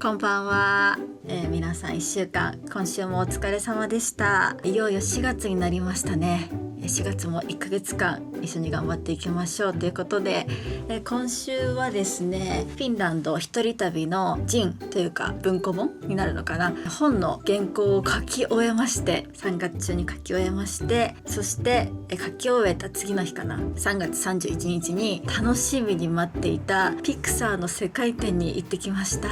こんばんは、皆さん1週間今週もお疲れ様でした。いよいよ4月になりましたね。4月も1ヶ月間一緒に頑張っていきましょうということで、今週はですねフィンランド一人旅のジンというか文庫本になるのかな、本の原稿を書き終えまして、3月中に書き終えまして、そして書き終えた次の日かな、3月31日に楽しみに待っていたピクサーの世界展に行ってきました。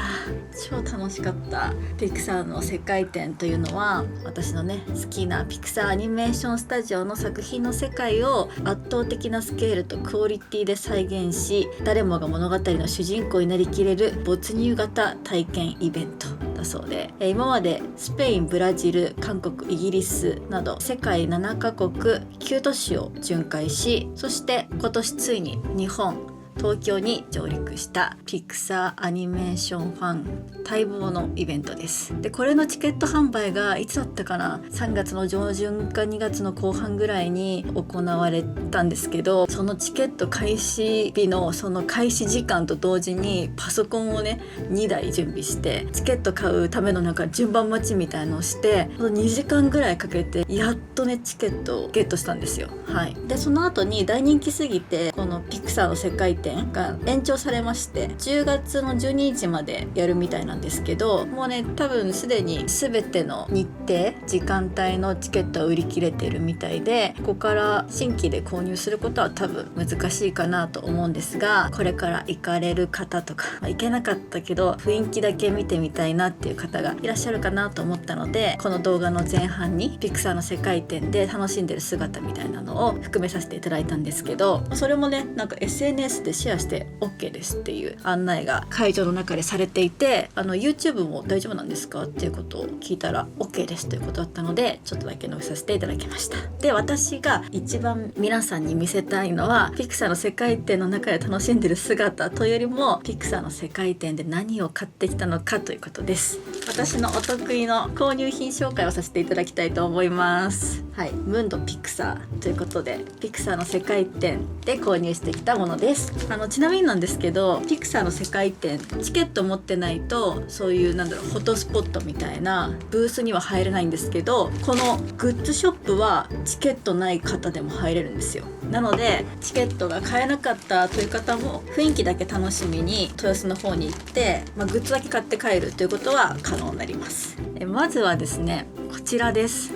超楽しかった。ピクサーの世界展というのは、私のね好きなピクサーアニメーションスタジオの作品の世界を圧倒的なスケールとクオリティで再現し、誰もが物語の主人公になりきれる没入型体験イベントだそうで、今までスペイン、ブラジル、韓国、イギリスなど世界7カ国9都市を巡回し、そして今年ついに日本東京に上陸したピクサーアニメーションファン待望のイベントです。でこれのチケット販売がいつだったかな、3月の上旬か2月の後半ぐらいに行われたんですけど、そのチケット開始日のその開始時間と同時にパソコンをね2台準備してチケット買うための順番待ちみたいのをして、2時間ぐらいかけてやっとねチケットをゲットしたんですよ。はい。でその後に大人気すぎてこのピクサーの世界展が延長されまして、10月の12日までやるみたいなんですけど、もうね多分すでに全ての日程時間帯のチケットは売り切れてるみたいで、ここから新規で購入することは多分難しいかなと思うんですが、これから行かれる方とか、行けなかったけど雰囲気だけ見てみたいなっていう方がいらっしゃるかなと思ったので、この動画の前半にピクサーの世界展で楽しんでる姿みたいなのを含めさせていただいたんですけど、それもねSNS でシェアして OK ですっていう案内が会場の中でされていて、YouTube も大丈夫なんですかっていうことを聞いたら OK ですということだったので、ちょっとだけ載せさせていただきました。で私が一番皆さんに見せたいのは、ピクサーの世界展の中で楽しんでる姿というよりも、ピクサーの世界展で何を買ってきたのかということです。私のお得意の購入品紹介をさせていただきたいと思います。はい、ムンドピクサーということで、ピクサーの世界展で購入してきたものです。ちなみになんですけど、ピクサーの世界展チケット持ってないと、そういうフォトスポットみたいなブースには入れないんですけど、このグッズショップはチケットない方でも入れるんですよ。なのでチケットが買えなかったという方も雰囲気だけ楽しみに豊洲の方に行って、グッズだけ買って帰るということは可能になります。まずはですねこちらです。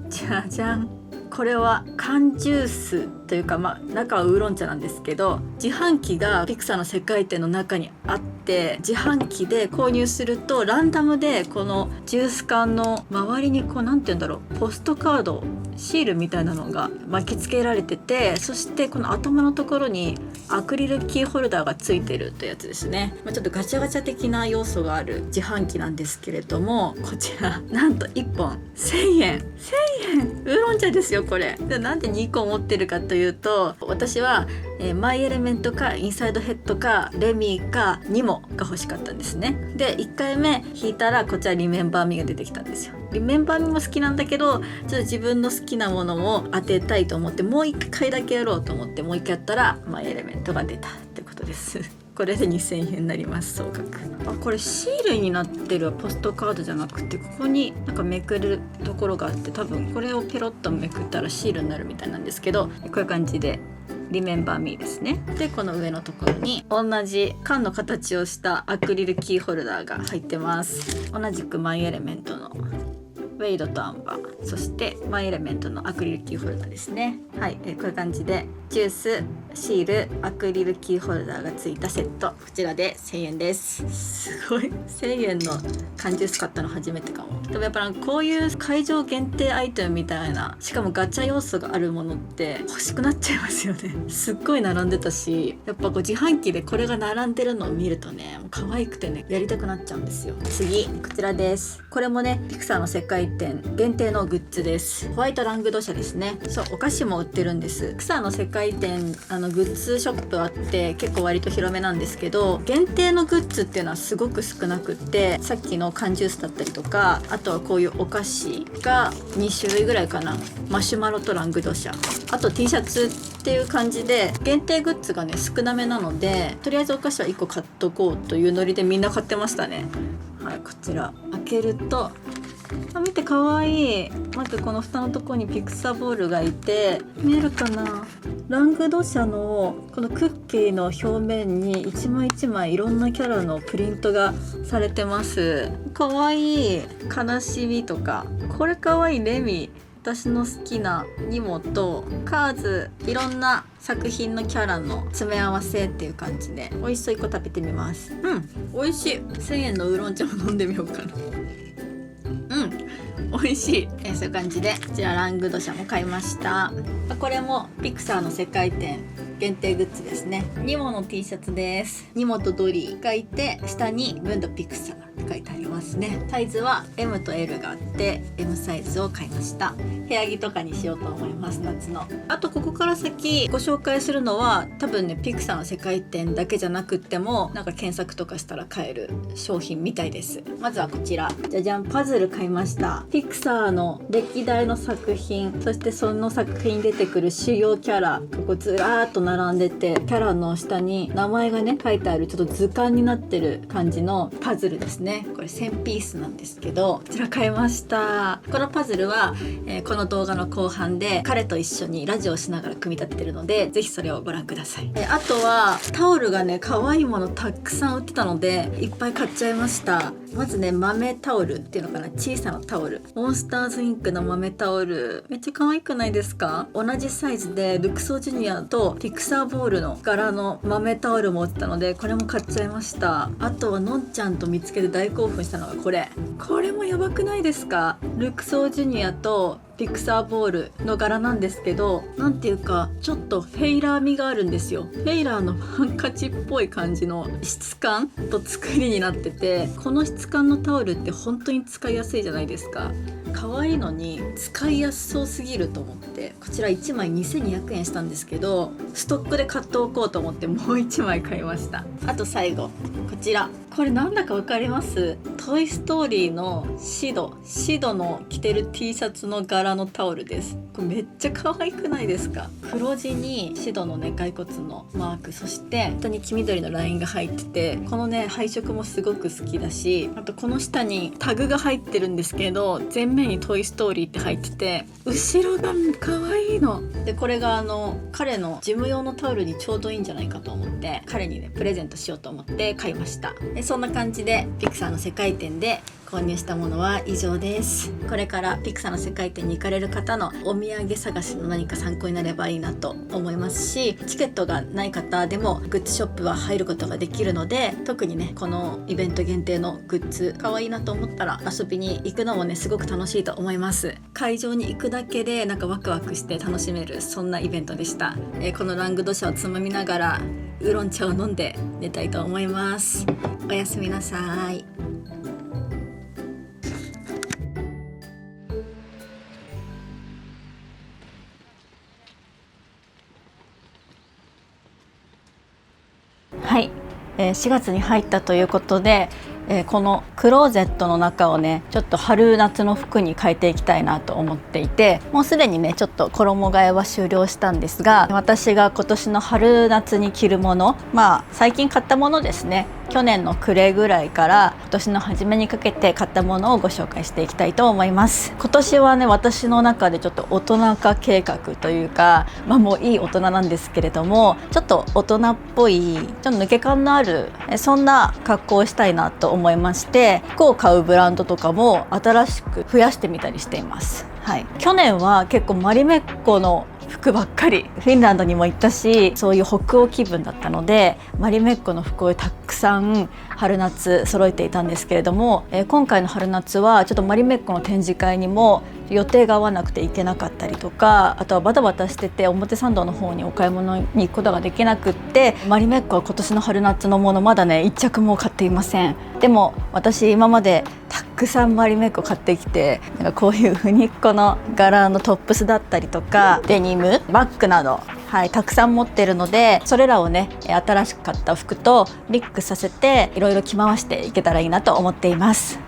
じゃじゃん。これは缶ジュースというか、中はウーロン茶なんですけど、自販機がピクサーの世界展の中にあって、自販機で購入するとランダムでこのジュース缶の周りにポストカードシールみたいなのが巻き付けられてて、そしてこの頭のところにアクリルキーホルダーがついてるというやつですね。ちょっとガチャガチャ的な要素がある自販機なんですけれども、こちらなんと1本1000円。ウーロン茶ですよこれ。でなんで2個持ってるかというと、私は、マイエレメントかインサイドヘッドかレミーかニモが欲しかったんですね。で1回目引いたらこちらリメンバーミーが出てきたんですよ。リメンバーミーも好きなんだけど、ちょっと自分の好きなものを当てたいと思って、もう1回だけやろうと思ってもう1回やったらマイエレメントが出たってことですこれで2000円になります。総額。これシールになってるポストカードじゃなくて、ここにめくるところがあって、多分これをペロッとめくったらシールになるみたいなんですけど、こういう感じでリメンバーミーですね。でこの上のところに同じ缶の形をしたアクリルキーホルダーが入ってます。同じくマイエレメントのウェイドとアンバー、そしてマイエレメントのアクリルキーホルダーですね。はい、こういう感じでジュース、シール、アクリルキーホルダーがついたセット、こちらで1000円です。すごい、1000円の缶ジュース買ったの初めてかも。でもやっぱこういう会場限定アイテムみたいな、しかもガチャ要素があるものって欲しくなっちゃいますよね。すっごい並んでたし、やっぱ自販機でこれが並んでるのを見るとね、もう可愛くてねやりたくなっちゃうんですよ。次こちらです。これもねピクサーの世界展限定のグッズです。ホワイトラングド社ですね。そう、お菓子も売ってるんです。ピクサーの世界展グッズショップあって、結構割と広めなんですけど、限定のグッズっていうのはすごく少なくって、さっきの缶ジュースだったりとか、あとはこういうお菓子が2種類ぐらいかな。マシュマロとラングド社、あと T シャツっていう感じで、限定グッズがね少なめなので、とりあえずお菓子は1個買っとこうというノリでみんな買ってましたね。はい、こちら開けると、見てかわいい。まずこの蓋のところにピクサーボールがいて、見えるかな。ラングドシャのこのクッキーの表面に一枚一枚いろんなキャラのプリントがされてます。かわいい。悲しみとか、これかわいい。レミ、私の好きなニモとカーズ、いろんな作品のキャラの詰め合わせっていう感じで、美味しそう。1個食べてみます。美味しい。1000円のウーロン茶も飲んでみようかな。美味しい。そういう感じで、こちらラングドシャも買いました。これもピクサーの世界展限定グッズですね。ニモの T シャツです。ニモとドリー書いて、下にムンドピクサーって書いてありますね。サイズは M と L があって M サイズを買いました。部屋着とかにしようと思います、夏の。あとここから先ご紹介するのは、多分ねピクサーの世界展だけじゃなくっても、なんか検索とかしたら買える商品みたいです。まずはこちら、じゃじゃん、パズル買いました。ピクサーの歴代の作品、そしてその作品に出てくる主要キャラ、ここずらーっと並んでて、キャラの下に名前がね書いてある、ちょっと図鑑になってる感じのパズルですね。これ1000ピースなんですけど、こちら買いました。このパズルは、この動画の後半で彼と一緒にラジオをしながら組み立ててるので、ぜひそれをご覧ください。あとはタオルがね可愛いものたくさん売ってたので、いっぱい買っちゃいました。まずね、豆タオルっていうのかな、小さなタオル、モンスターズインクの豆タオル、めっちゃ可愛くないですか？同じサイズでルクソージュニアとピクサーボールの柄の豆タオルも売ってたので、これも買っちゃいました。あとはのんちゃんと見つけて大興奮したのがこれもやばくないですか？ルクソージュニアとピクサーボールの柄なんですけど、なんていうかちょっとフェイラー味があるんですよ。フェイラーのハンカチっぽい感じの質感と作りになってて、この質感のタオルって本当に使いやすいじゃないですか。可愛いのに使いやすそうすぎると思って、こちら1枚2200円したんですけど、ストックで買っておこうと思ってもう1枚買いました。あと最後こちら、これなんだかわかります？トイストーリーのシドの着てる T シャツの柄のタオルです。これめっちゃ可愛くないですか？黒地にシドのね骸骨のマーク、そして下に黄緑のラインが入ってて、このね配色もすごく好きだし、あとこの下にタグが入ってるんですけど、前面にトイストーリーって入ってて、後ろが可愛いので、これが彼の事務用のタオルにちょうどいいんじゃないかと思って、彼にねプレゼントしようと思って買いました。でそんな感じでピクサーの世界展で購入したものは以上です。これからピクサーの世界展に行かれる方のお土産探しの何か参考になればいいなと思いますし、チケットがない方でもグッズショップは入ることができるので、特にねこのイベント限定のグッズ可愛いなと思ったら遊びに行くのもねすごく楽しいと思います。会場に行くだけでなんかワクワクして楽しめる、そんなイベントでした。このラングドシャをつまみながらウーロン茶を飲んで寝たいと思います。おやすみなさい。はい、4月に入ったということで、このクローゼットの中をねちょっと春夏の服に変えていきたいなと思っていて、もうすでにねちょっと衣替えは終了したんですが、私が今年の春夏に着るもの、最近買ったものですね、去年の暮れぐらいから今年の初めにかけて買ったものをご紹介していきたいと思います。今年はね私の中でちょっと大人化計画というか、もういい大人なんですけれども、ちょっと大人っぽいちょっと抜け感のあるそんな格好をしたいなと思いまして、服を買うブランドとかも新しく増やしてみたりしています。はい、去年は結構マリメッコの服ばっかり、フィンランドにも行ったし、そういう北欧気分だったのでマリメッコの服をたくさん春夏揃えていたんですけれども、今回の春夏はちょっとマリメッコの展示会にも予定が合わなくて行けなかったりとか、あとはバタバタしてて表参道の方にお買い物に行くことができなくって、マリメッコは今年の春夏のものまだね1着も買っていません。でも私今までたくさんマリメッコ買ってきて、なんかこういうフニッコの柄のトップスだったりとかデニムバッグなど、たくさん持ってるので、それらをね新しく買った服とミックスさせていろいろ着回していけたらいいなと思っています。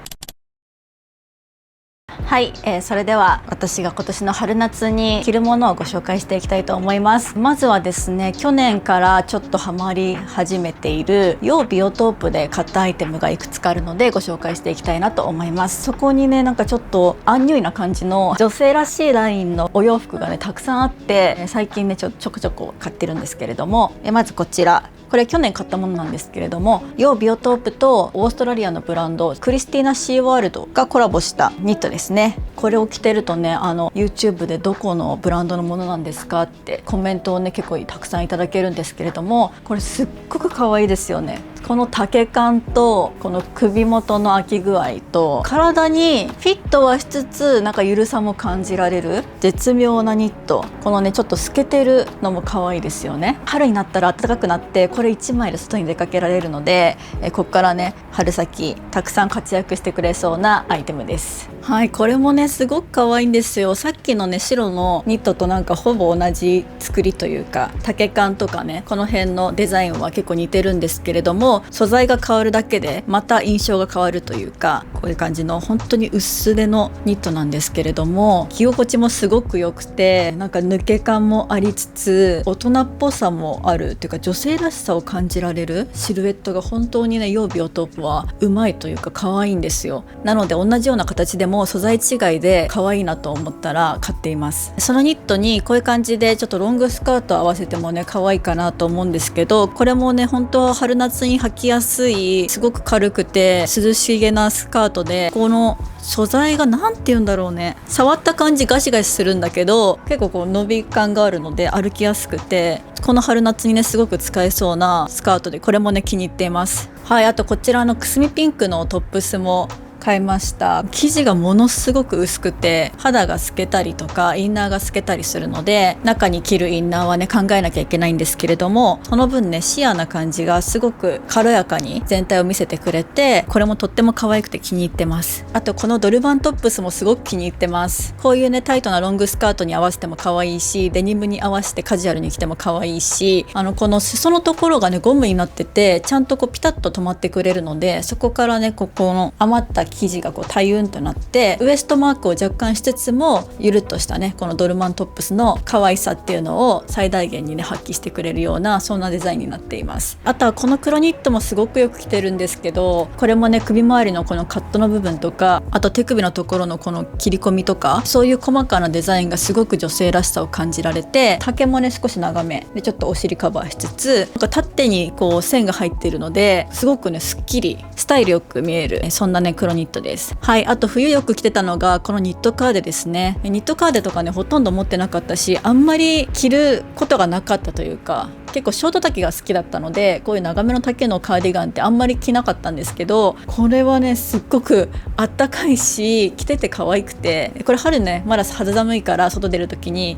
はい、それでは私が今年の春夏に着るものをご紹介していきたいと思います。まずはですね、去年からちょっとハマり始めている要ビオトープで買ったアイテムがいくつかあるのでご紹介していきたいなと思います。そこにね、なんかちょっとアンニュイな感じの女性らしいラインのお洋服がねたくさんあって、最近ねちょこちょこ買ってるんですけれども、まずこちら、これ去年買ったものなんですけれども、要ビオトープとオーストラリアのブランドクリスティーナ・シーワールドがコラボしたニットですね。これを着てるとね、YouTube でどこのブランドのものなんですかってコメントをね結構たくさんいただけるんですけれども、これすっごく可愛いですよね。この丈感とこの首元の開き具合と体にフィットはしつつなんかゆるさも感じられる絶妙なニット。このねちょっと透けてるのも可愛いですよね。春になったら暖かくなってこれ1枚で外に出かけられるので、こっからね春先たくさん活躍してくれそうなアイテムです。はい、これもねすごく可愛いんですよ。さっきのね白のニットとなんかほぼ同じ作りというか、丈感とかねこの辺のデザインは結構似てるんですけれども、素材が変わるだけでまた印象が変わるというか、こういう感じの本当に薄手のニットなんですけれども、着心地もすごく良くて、なんか抜け感もありつつ大人っぽさもあるっていうか、女性らしさを感じられるシルエットが本当にね要ビオトープはうまいというか可愛いんですよ。なので同じような形でも素材違いで可愛いなと思ったら買っています。そのニットにこういう感じでちょっとロングスカート合わせてもね可愛いかなと思うんですけど、これもね本当は春夏に履きやすいすごく軽くて涼しげなスカートで、この素材がなんて言うんだろうね、触った感じガシガシするんだけど結構こう伸び感があるので歩きやすくて、この春夏にねすごく使えそうなスカートで、これもね気に入っています。はい、あとこちらのくすみピンクのトップスも買いました。生地がものすごく薄くて肌が透けたりとかインナーが透けたりするので、中に着るインナーはね考えなきゃいけないんですけれども、その分ねシアーな感じがすごく軽やかに全体を見せてくれて、これもとっても可愛くて気に入ってます。あとこのドルバントップスもすごく気に入ってます。こういうねタイトなロングスカートに合わせても可愛いし、デニムに合わせてカジュアルに着ても可愛いし、この裾のところがねゴムになっててちゃんとこうピタッと止まってくれるので、そこからねここの余った生地がこうタイウンとなってウエストマークを若干しつつもゆるっとしたねこのドルマントップスの可愛さっていうのを最大限にね発揮してくれるような、そんなデザインになっています。あとはこの黒ニットもすごくよく着てるんですけど、これもね首周りのこのカットの部分とか、あと手首のところのこの切り込みとか、そういう細かなデザインがすごく女性らしさを感じられて、丈もね少し長めでちょっとお尻カバーしつつ、なんか縦にこう線が入っているのですごくねすっきりスタイルよく見える、そんなね黒ニットです。はい、あと冬よく着てたのがこのニットカーデですね。ニットカーデとかねほとんど持ってなかったし、あんまり着ることがなかったというか、結構ショート丈が好きだったのでこういう長めの丈のカーディガンってあんまり着なかったんですけど、これはねすっごくあったかいし着てて可愛くて、これ春ねまだ肌寒いから外出る時に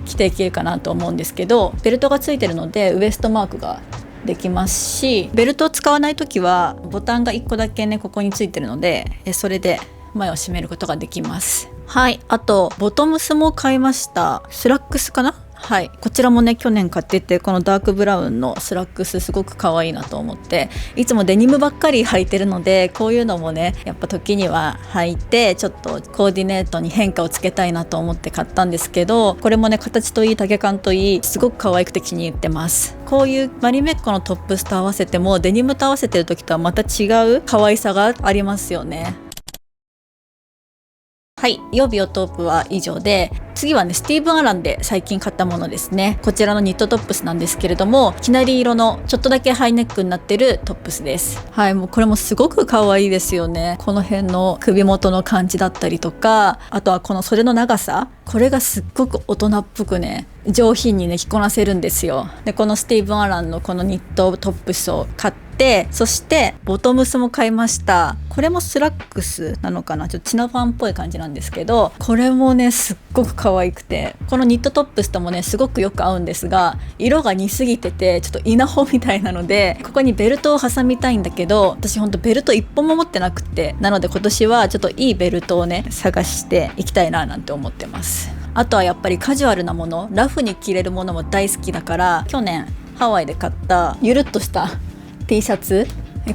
着ていけるかなと思うんですけど、ベルトがついてるのでウエストマークができますし、ベルトを使わない時はボタンが1個だけねここについてるので、それで前を閉めることができます。はい、あとボトムスも買いました。スラックスかな。はい、こちらもね去年買ってて、このダークブラウンのスラックスすごく可愛いなと思って、いつもデニムばっかり履いてるのでこういうのもねやっぱ時には履いてちょっとコーディネートに変化をつけたいなと思って買ったんですけど、これもね形といい丈感といいすごく可愛くて気に入ってます。こういうマリメッコのトップスと合わせてもデニムと合わせてる時とはまた違う可愛さがありますよね。はい、予備オトープは以上で、次はねスティーブン・アランで最近買ったものですね。こちらのニットトップスなんですけれども、きなり色のちょっとだけハイネックになってるトップスです。はい、もうこれもすごく可愛いですよね。この辺の首元の感じだったりとか、あとはこの袖の長さ、これがすっごく大人っぽくね上品にね着こなせるんですよ。でこのスティーブン・アランのこのニットトップスを買って、そしてボトムスも買いました。これもスラックスなのかな、ちょっとチノパンっぽい感じなんですけど、これもねすっごく可愛くて、このニットトップスともねすごくよく合うんですが、色が似すぎててちょっと稲穂みたいなので、ここにベルトを挟みたいんだけど、私ほんとベルト一本も持ってなくて、なので今年はちょっといいベルトをね探していきたいななんて思ってます。あとはやっぱりカジュアルなもの、ラフに着れるものも大好きだから、去年ハワイで買ったゆるっとした T シャツ、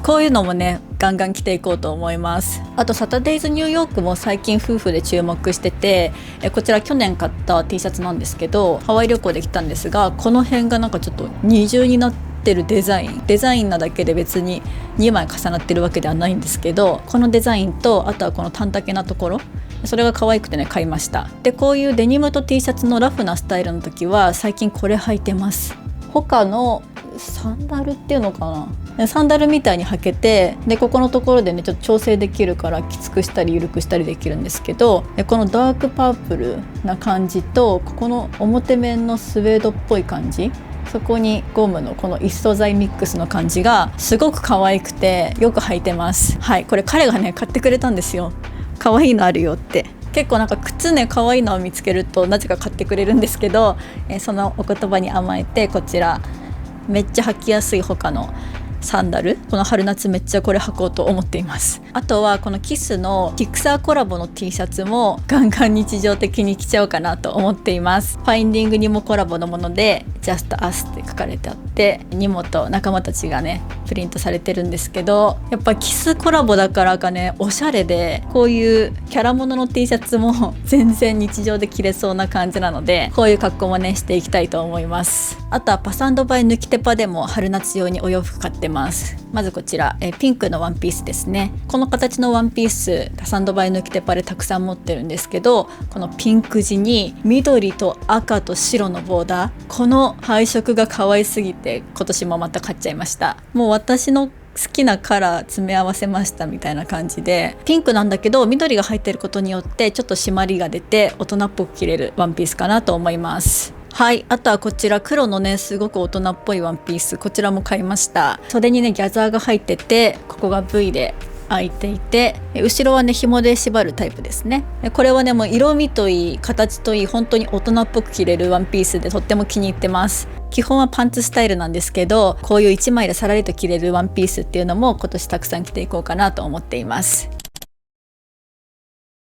こういうのもねガンガン着ていこうと思います。あとサタデイズニューヨークも最近夫婦で注目してて、こちら去年買った T シャツなんですけど、ハワイ旅行で来たんですが、この辺がなんかちょっと二重になってるデザインなだけで別に2枚重なってるわけではないんですけど、このデザインとあとはこの短丈なところ、それが可愛くてね買いました。でこういうデニムと T シャツのラフなスタイルの時は最近これ履いてます。他のサンダルっていうのかな、サンダルみたいに履けて、でここのところでねちょっと調整できるからきつくしたり緩くしたりできるんですけど、このダークパープルな感じとここの表面のスウェードっぽい感じ、そこにゴムのこの一素材ミックスの感じがすごく可愛くてよく履いてます。はい、これ彼がね買ってくれたんですよ。可愛いのあるよって。結構なんか靴ね可愛いのを見つけるとなぜか買ってくれるんですけど、そのお言葉に甘えてこちらめっちゃ履きやすい他のサンダル、この春夏めっちゃこれ履こうと思っています。あとはこのキスのピクサーコラボの T シャツもガンガン日常的に着ちゃおうかなと思っています。ファインディングにもコラボのもので Just Us って書かれてあって、ニモと仲間たちがねプリントされてるんですけど、やっぱキスコラボだからかねおしゃれで、こういうキャラものの T シャツも全然日常で着れそうな感じなので、こういう格好もねしていきたいと思います。あとはパサンドバイ抜きテパでも春夏用にお洋服買ってます。まずこちらピンクのワンピースですね。この形のワンピースパサンドバイ抜きテパでたくさん持ってるんですけど、このピンク地に緑と赤と白のボーダー、この配色が可愛すぎて今年もまた買っちゃいました。もう私の好きなカラー詰め合わせましたみたいな感じで、ピンクなんだけど緑が入ってることによってちょっと締まりが出て大人っぽく着れるワンピースかなと思います。はい、あとはこちら黒のねすごく大人っぽいワンピース、こちらも買いました。袖にねギャザーが入ってて、ここが V で開いていて、後ろはね紐で縛るタイプですね。これはねもう色味といい形といい本当に大人っぽく着れるワンピースでとっても気に入ってます。基本はパンツスタイルなんですけど、こういう1枚でさらりと着れるワンピースっていうのも今年たくさん着ていこうかなと思っています。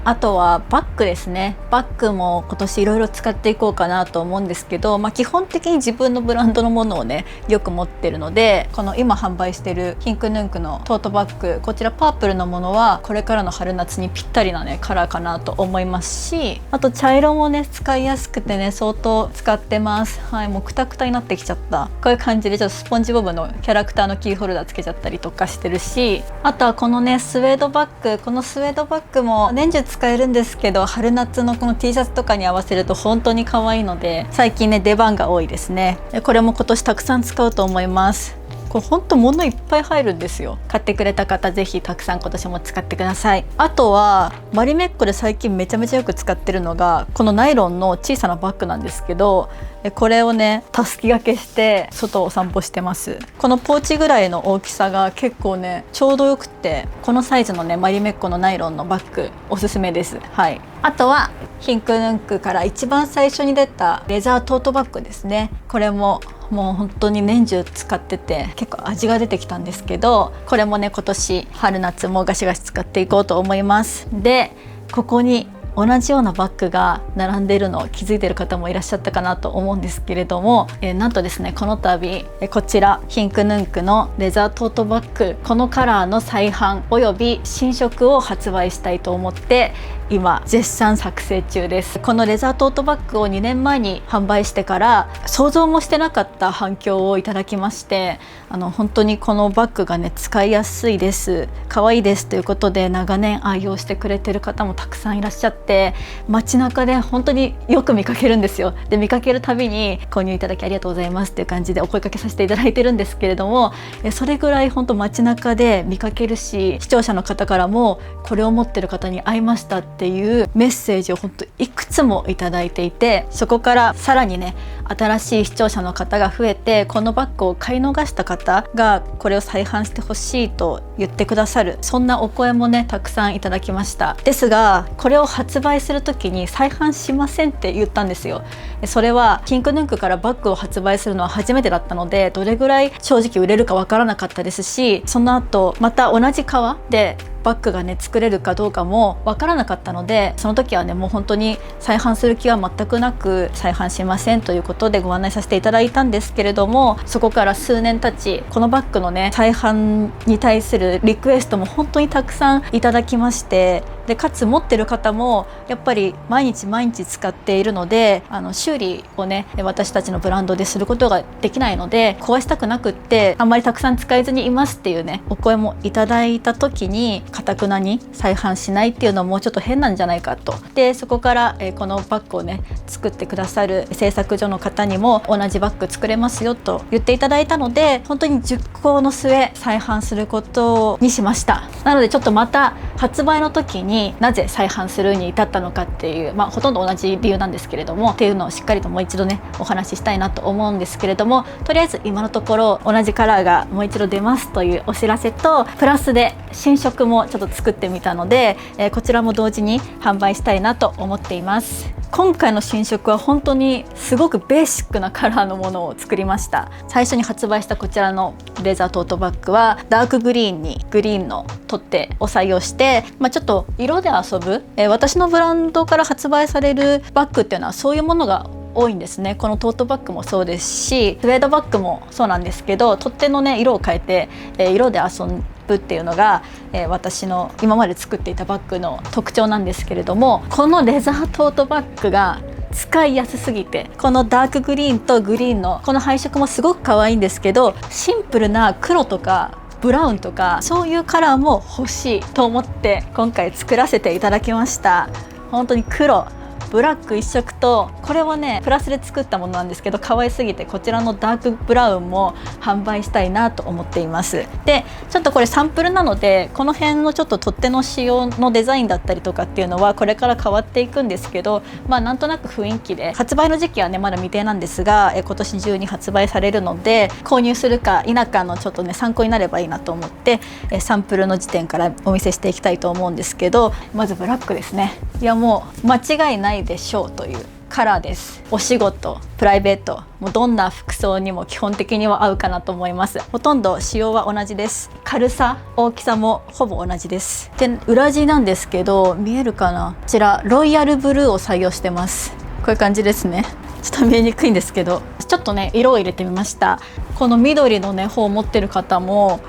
あとはバッグですね。バッグも今年いろいろ使っていこうかなと思うんですけど、基本的に自分のブランドのものをねよく持ってるので、この今販売してるキンクヌンクのトートバッグ、こちらパープルのものはこれからの春夏にぴったりなねカラーかなと思いますし、あと茶色もね使いやすくてね相当使ってます。はい、もうクタクタになってきちゃった。こういう感じでちょっとスポンジボブのキャラクターのキーホルダーつけちゃったりとかしてるし、あとはこのねスウェードバッグ、このスウェードバッグも年中使えるんですけど、春夏のこの T シャツとかに合わせると本当に可愛いので最近ね出番が多いですね。これも今年たくさん使うと思います。これ本当物いっぱい入るんですよ。買ってくれた方ぜひたくさん今年も使ってください。あとはマリメッコで最近めちゃめちゃよく使ってるのがこのナイロンの小さなバッグなんですけど、これをねたすき掛けして外をお散歩してます。このポーチぐらいの大きさが結構ねちょうどよくって、このサイズのねマリメッコのナイロンのバッグおすすめです。はい、あとはヒンクヌンクから一番最初に出たレザートートバッグですね。これももう本当に年中使ってて結構味が出てきたんですけど、これもね今年春夏もガシガシ使っていこうと思います。でここに同じようなバッグが並んでいるのを気づいている方もいらっしゃったかなと思うんですけれども、なんとですねこの度こちらヒンクヌンクのレザートートバッグ、このカラーの再販および新色を発売したいと思って今絶賛作成中です。このレザートートバッグを2年前に販売してから想像もしてなかった反響をいただきまして、本当にこのバッグがね使いやすいです、可愛いですということで長年愛用してくれてる方もたくさんいらっしゃって、街中で本当によく見かけるんですよ。で見かけるたびに購入いただきありがとうございますっていう感じでお声かけさせていただいてるんですけれども、それぐらい本当街中で見かけるし、視聴者の方からもこれを持ってる方に会いましたっていうメッセージを本当いくつもいただいていて、そこからさらにね新しい視聴者の方が増えて、このバッグを買い逃した方がこれを再販してほしいと言ってくださる、そんなお声もねたくさんいただきました。ですがこれを発売する時に再販しませんって言ったんですよ。それはキンクヌンクからバッグを発売するのは初めてだったので、どれぐらい正直売れるかわからなかったですし、その後また同じ革でバッグがね作れるかどうかもわからなかったので、その時はねもう本当に再販する気は全くなく、再販しませんということでご案内させていただいたんですけれども、そこから数年経ちこのバッグのね再販に対するいうリクエストも本当にたくさんいただきまして、でかつ持ってる方もやっぱり毎日毎日使っているので、修理をね私たちのブランドですることができないので、壊したくなくってあんまりたくさん使えずにいますっていうねお声もいただいた時に、頑くなに再販しないっていうのはもうちょっと変なんじゃないかと。でそこから、このバッグをね作ってくださる製作所の方にも同じバッグ作れますよと言っていただいたので、本当に熟考の末再販することにしました。なのでちょっとまた発売の時になぜ再販するに至ったのかっていう、ほとんど同じ理由なんですけれどもっていうのをしっかりともう一度ねお話ししたいなと思うんですけれども、とりあえず今のところ同じカラーがもう一度出ますというお知らせと、プラスで新色もちょっと作ってみたので、こちらも同時に販売したいなと思っています。今回の新色は本当にすごくベーシックなカラーのものを作りました。最初に発売したこちらのレザートートバッグはダークグリーンにグリーンの取っ手を採用して、ちょっと色で遊ぶ、私のブランドから発売されるバッグっていうのはそういうものが多いんですね。このトートバッグもそうですし、スウェードバッグもそうなんですけど、取っ手のね色を変えて、色で遊ぶっていうのが、私の今まで作っていたバッグの特徴なんですけれども、このレザートートバッグが使いやすすぎて、このダークグリーンとグリーンのこの配色もすごく可愛いんですけど、シンプルな黒とかブラウンとかそういうカラーも欲しいと思って今回作らせていただきました。本当に黒ブラック一色と、これはねプラスで作ったものなんですけど可愛すぎて、こちらのダークブラウンも販売したいなと思っています。でちょっとこれサンプルなので、この辺のちょっと取っ手の仕様のデザインだったりとかっていうのはこれから変わっていくんですけど、なんとなく雰囲気で、発売の時期はねまだ未定なんですが、今年中に発売されるので購入するか否かのちょっとね参考になればいいなと思って、サンプルの時点からお見せしていきたいと思うんですけど、まずブラックですね。いやもう間違いないでしょうというカラーです。お仕事、プライベート、もうどんな服装にも基本的には合うかなと思います。ほとんど仕様は同じです。軽さ、大きさもほぼ同じです。で裏地なんですけど、見えるかな、こちらロイヤルブルーを採用してます。こういう感じですね。ちょっと見えにくいんですけど、ちょっとね色を入れてみました。この緑のね方を持ってる方も、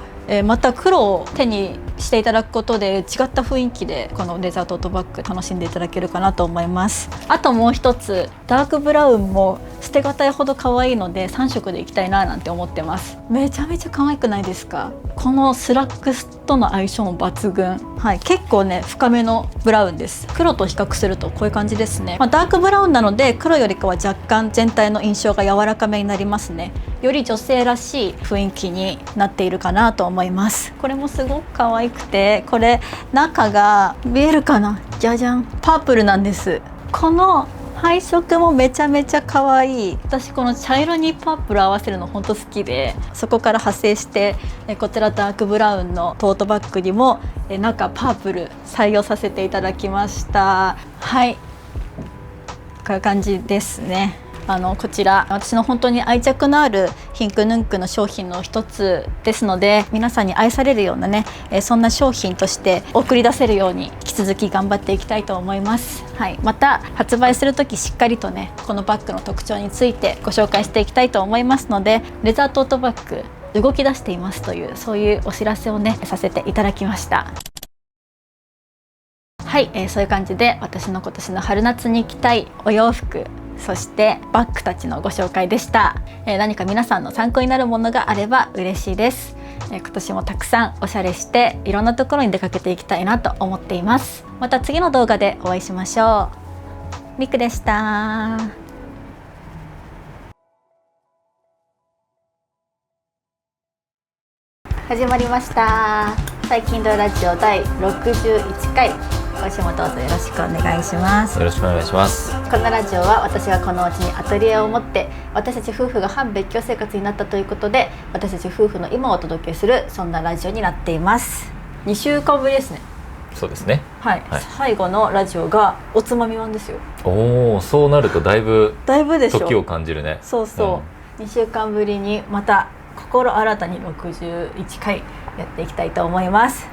また黒を手にしていただくことで違った雰囲気でこのレザートートバッグ楽しんでいただけるかなと思います。あともう一つ、ダークブラウンも捨てがたいほど可愛いので3色でいきたいななんて思ってます。めちゃめちゃ可愛くないですか？このスラックスとの相性も抜群。結構ね深めのブラウンです。黒と比較するとこういう感じですね。ダークブラウンなので黒よりかは若干全体の印象が柔らかめになりますね。より女性らしい雰囲気になっているかなと思います。これもすごく可愛くて、これ中が見えるかな、じゃじゃん、パープルなんです。この配色もめちゃめちゃ可愛い。私この茶色にパープル合わせるの本当好きで、そこから派生してこちらダークブラウンのトートバッグにも中パープル採用させていただきました。こういう感じですね。こちら私の本当に愛着のあるヒンクヌンクの商品の一つですので、皆さんに愛されるようなね、そんな商品として送り出せるように引き続き頑張っていきたいと思います。また発売する時しっかりとねこのバッグの特徴についてご紹介していきたいと思いますので、レザートートバッグ動き出していますという、そういうお知らせをねさせていただきました。そういう感じで私の今年の春夏に着たいお洋服、そしてバッグたちのご紹介でした。何か皆さんの参考になるものがあれば嬉しいです。今年もたくさんおしゃれしていろんなところに出かけていきたいなと思っています。また次の動画でお会いしましょう。ミクでした。始まりました。最近のラジオ第61回。今週もどうぞよろしくお願いします。よろしくお願いします。このラジオは私がこのうちにアトリエを持って、私たち夫婦が半別居生活になったということで、私たち夫婦の今をお届けするそんなラジオになっています。2週間ぶりですね。そうですね。最後のラジオがおつまみワンですよ。そうなるとだいぶでしょ。時を感じるね。そう、2週間ぶりにまた心新たに61回やっていきたいと思います。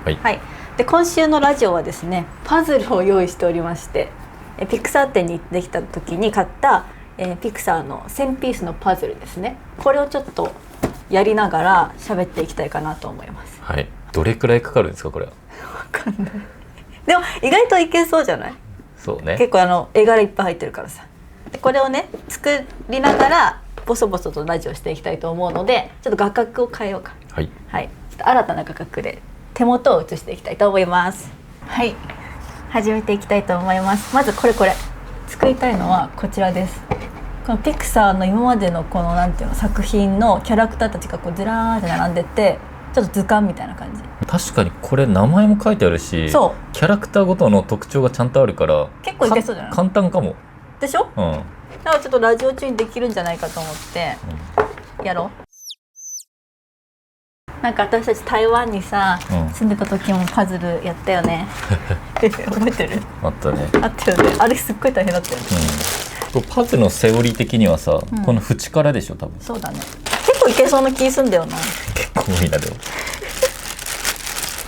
で今週のラジオはですね、パズルを用意しておりまして、ピクサー店に行ってきた時に買った、ピクサーの1000ピースのパズルですね。これをちょっとやりながら喋っていきたいかなと思います。どれくらいかかるんですかこれは。分かんない。でも意外といけそうじゃない？そうね。結構絵柄いっぱい入ってるからさ。でこれをね作りながらボソボソとラジオしていきたいと思うので、ちょっと画角を変えようか。はいはい、ちょっと新たな画角で手元を映していきたいと思います。はい、始めていきたいと思います。まずこれ作りたいのはこちらです。このピクサーの今までのこのなんていうの作品のキャラクターたちがこうずらーって並んでて、ちょっと図鑑みたいな感じ。確かにこれ名前も書いてあるし、そうキャラクターごとの特徴がちゃんとあるから結構いけそうじゃない？簡単かも。でしょ？うん。だからちょっとラジオ中にできるんじゃないかと思ってやろう。なんか私たち台湾にさ、住んでた時もパズルやったよね。覚えてる？あったね。あったよね。あれすっごい大変だったよね。パズルのセオリー的にはさ、この縁からでしょ多分。そうだね。結構いけそうな気すんだよな。結構多いなでも。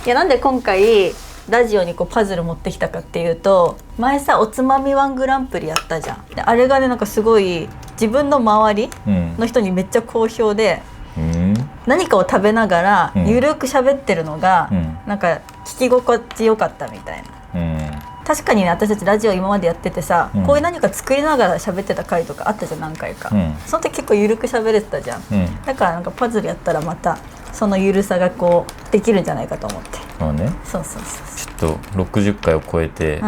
いやなんで今回ラジオにこうパズル持ってきたかっていうと、前さおつまみ1グランプリやったじゃん。であれがねなんかすごい自分の周りの人にめっちゃ好評で、何かを食べながらゆるく喋ってるのが、なんか聞き心地よかったみたいな。確かにね私たちラジオ今までやっててさ、こういう何か作りながら喋ってた回とかあったじゃん何回か。その時結構ゆるく喋れてたじゃん。だからなんかパズルやったらまたそのゆるさがこうできるんじゃないかと思って。まあね。そうちょっと60回を超えて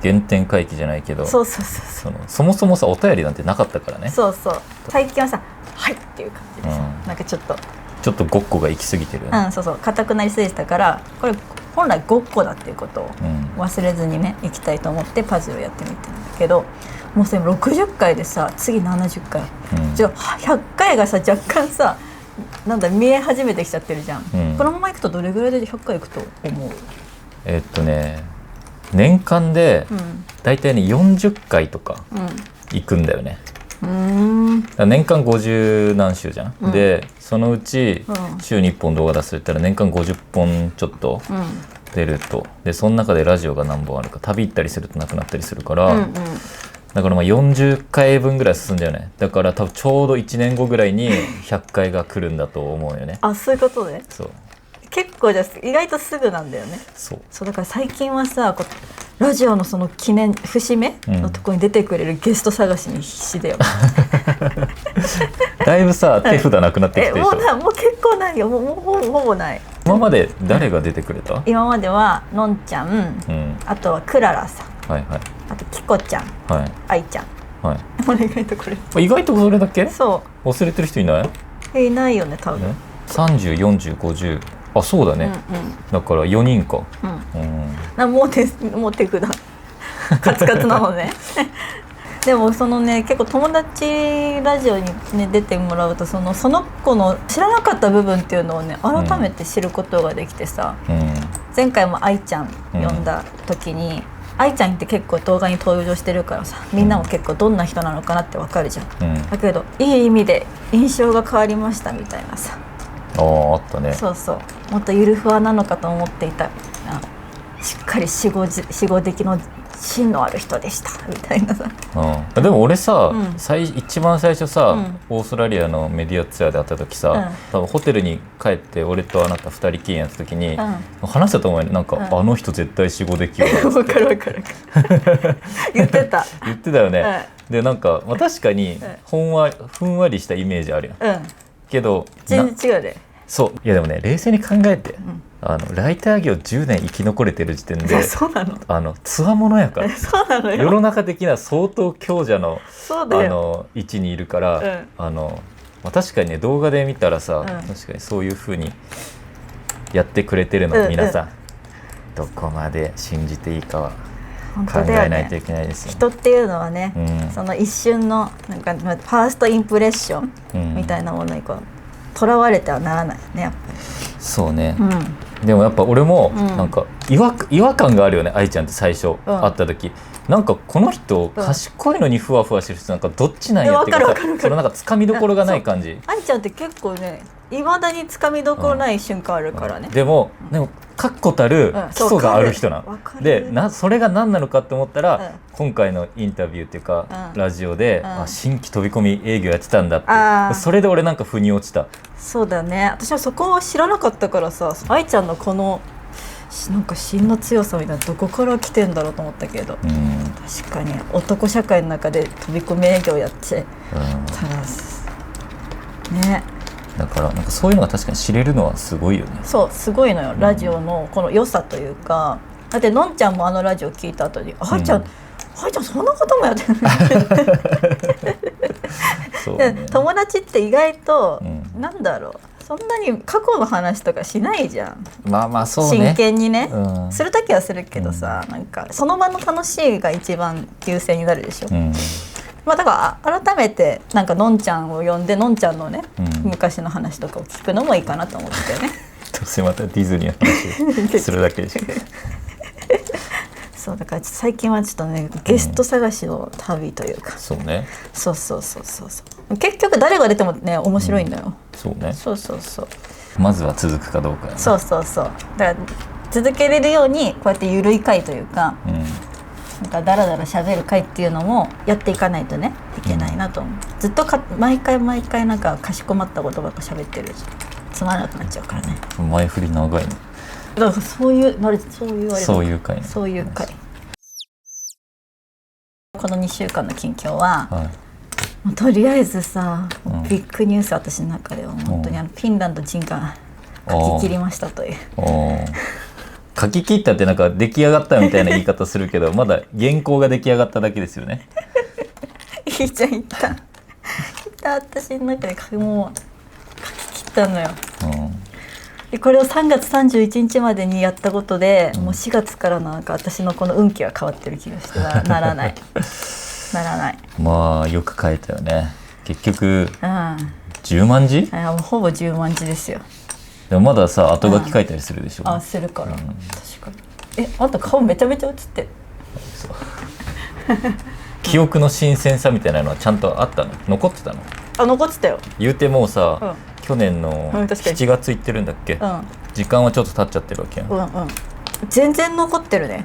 原点回帰じゃないけど、そもそもさお便りなんてなかったからね。そう最近はさはいっていう感じでさ、なんかちょっとごっこが行き過ぎてるよね。そう硬くなりすぎてたから、これ本来ごっこだっていうことを忘れずにねいきたいと思ってパズルをやってみてるんだけど、もうそれ60回でさ次70回、じゃあ100回がさ若干さなんだ見え始めてきちゃってるじゃん。このままいくとどれぐらいで100回いくと思う？年間でだいたいね40回とか行くんだよね。年間50何週じゃん。でそのうち週に1本動画出すと言ったら年間50本ちょっと出ると。でその中でラジオが何本あるか、旅行ったりするとなくなったりするから、だからまあ40回分ぐらい進んだよね。だから多分ちょうど1年後ぐらいに100回が来るんだと思うよね。あ、そういうことね。そう結構じゃ意外とすぐなんだよね。そうだから最近はさラジオのその記念節目のところに出てくれるゲスト探しに必死だよ。だいぶさ手札なくなってきてるでしょ。もう結構ないよ。もうほぼない。今まで誰が出てくれた？今まではのんちゃん、あとはクララさん、あときこちゃん、愛ちゃん。これ意外とこれ。意外とそれだけ？そう。忘れてる人いない？いないよね多分。30、40、50。あ、そうだね。だから4人か。もう手札カツカツなのね。でもそのね結構友達ラジオにね出てもらうとその子の知らなかった部分っていうのをね改めて知ることができてさ、前回も愛ちゃん呼んだ時に、愛ちゃんって結構動画に登場してるからさ、みんなも結構どんな人なのかなってわかるじゃん。だけどいい意味で印象が変わりましたみたいなさ。あったね。もっとゆるふわなのかと思っていた。しっかり死後的の芯のある人でしたみたいなさ。でも俺さ、一番最初さ、オーストラリアのメディアツアーで会った時さ、多分ホテルに帰って俺とあなた2人きりになった時に、話したと思うよね。なんか、あの人絶対死後できるわ。わかる言ってたよね。でなんか、確かにふんわりしたイメージあるやん。けど全然違うで。そういやでもね冷静に考えて、ライター業10年生き残れてる時点でそうなのつわものやから。そうなのよ。世の中的な相当強者の位置にいるから、確かにね動画で見たらさ、確かにそういう風にやってくれてるの、皆さんどこまで信じていいかは考えないといけないですよ。人っていうのはね、その一瞬のなんかファーストインプレッションみたいなものにとらわれてはならないよねやっぱり。そうね、でもやっぱ俺もなんか違和感があるよね。愛ちゃんって最初会った時、なんかこの人賢いのにふわふわしてる人、なんかどっちなんやっていうかさ、そのなんかつかみどころがない感じ。愛ちゃんって結構ねいまだにつかみどころない瞬間あるからね。でも確固たる基礎がある人なの、でそれが何なのかって思ったら、今回のインタビューっていうか、ラジオで、新規飛び込み営業やってたんだって、それで俺なんか腑に落ちた。そうだね、私はそこを知らなかったからさ、愛ちゃんのこのなんか芯の強さみたいなどこから来てんだろうと思ったけど、確かに男社会の中で飛び込み営業やってたらね、だからなんかそういうのが確かに知れるのはすごいよね。そうすごいのよ、ラジオのこの良さというか。だってのんちゃんもあのラジオ聞いた後に愛ちゃんそんなこともやってるそう、ね、友達って意外と、なんだろう、そんなに過去の話とかしないじゃん。まあまあそうね、真剣にね、するときはするけどさ、なんかその場の楽しいが一番優先になるでしょ。まあ、だから改めてなんかのんちゃんを呼んでのんちゃんのね、昔の話とかを聞くのもいいかなと思ってね。どうせまたディズニーの話するだけでしょそうだから最近はちょっとねゲスト探しの旅というか、そうね、そう結局誰が出てもね面白いんだよ、そうね、そうまずは続くかどうかやね。そうだから続けれるようにこうやってゆるい回というか、なんかダラダラ喋る回っていうのもやっていかないとねいけないなと思う。ずっと毎回なんかかしこまったことばっか喋ってるつまらなくなっちゃうからね。前振り長いね。だからそういう回ね。そういう回。この2週間の近況は、とりあえずさ、ビッグニュース、私の中では本当にフィンランド人が書き切りましたという。書き切ったってなんか出来上がったみたいな言い方するけどまだ原稿が出来上がっただけですよね。いいじゃん、言った私の中でもう書き切ったのよ。でこれを3月31日までにやったことで、もう4月からなんか私のこの運気が変わってる気がしてならないまあよく書いたよね。結局、10万字？もうほぼ10万字ですよ。でもまださ後書き書いたりするでしょ。するから、確かに。あんた顔めちゃめちゃ映ってる。記憶の新鮮さみたいなのはちゃんとあったの？残ってたの？残ってたよ。言うてもうさ、去年の7月行ってるんだっけ、時間はちょっと経っちゃってるわけやん。全然残ってるね。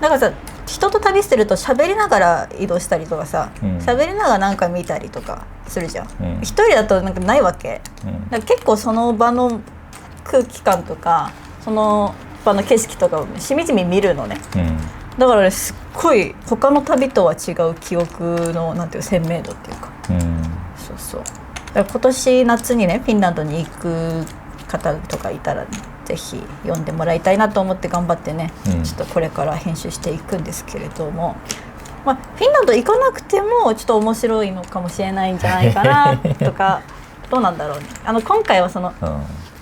だからさ、人と旅してると喋りながら移動したりとかさ、喋りながらなんか見たりとかするじゃん。一人だとなんかないわけ。だから結構その場の空気感とかその場の景色とかをしみじみ見るのね。だからね、すっごい他の旅とは違う記憶のなんていう鮮明度っていうか、そうだから今年夏にねフィンランドに行く方とかいたら、ぜひ読んでもらいたいなと思って頑張ってね、ちょっとこれから編集していくんですけれども、フィンランド行かなくてもちょっと面白いのかもしれないんじゃないかなとかどうなんだろうね。今回はその、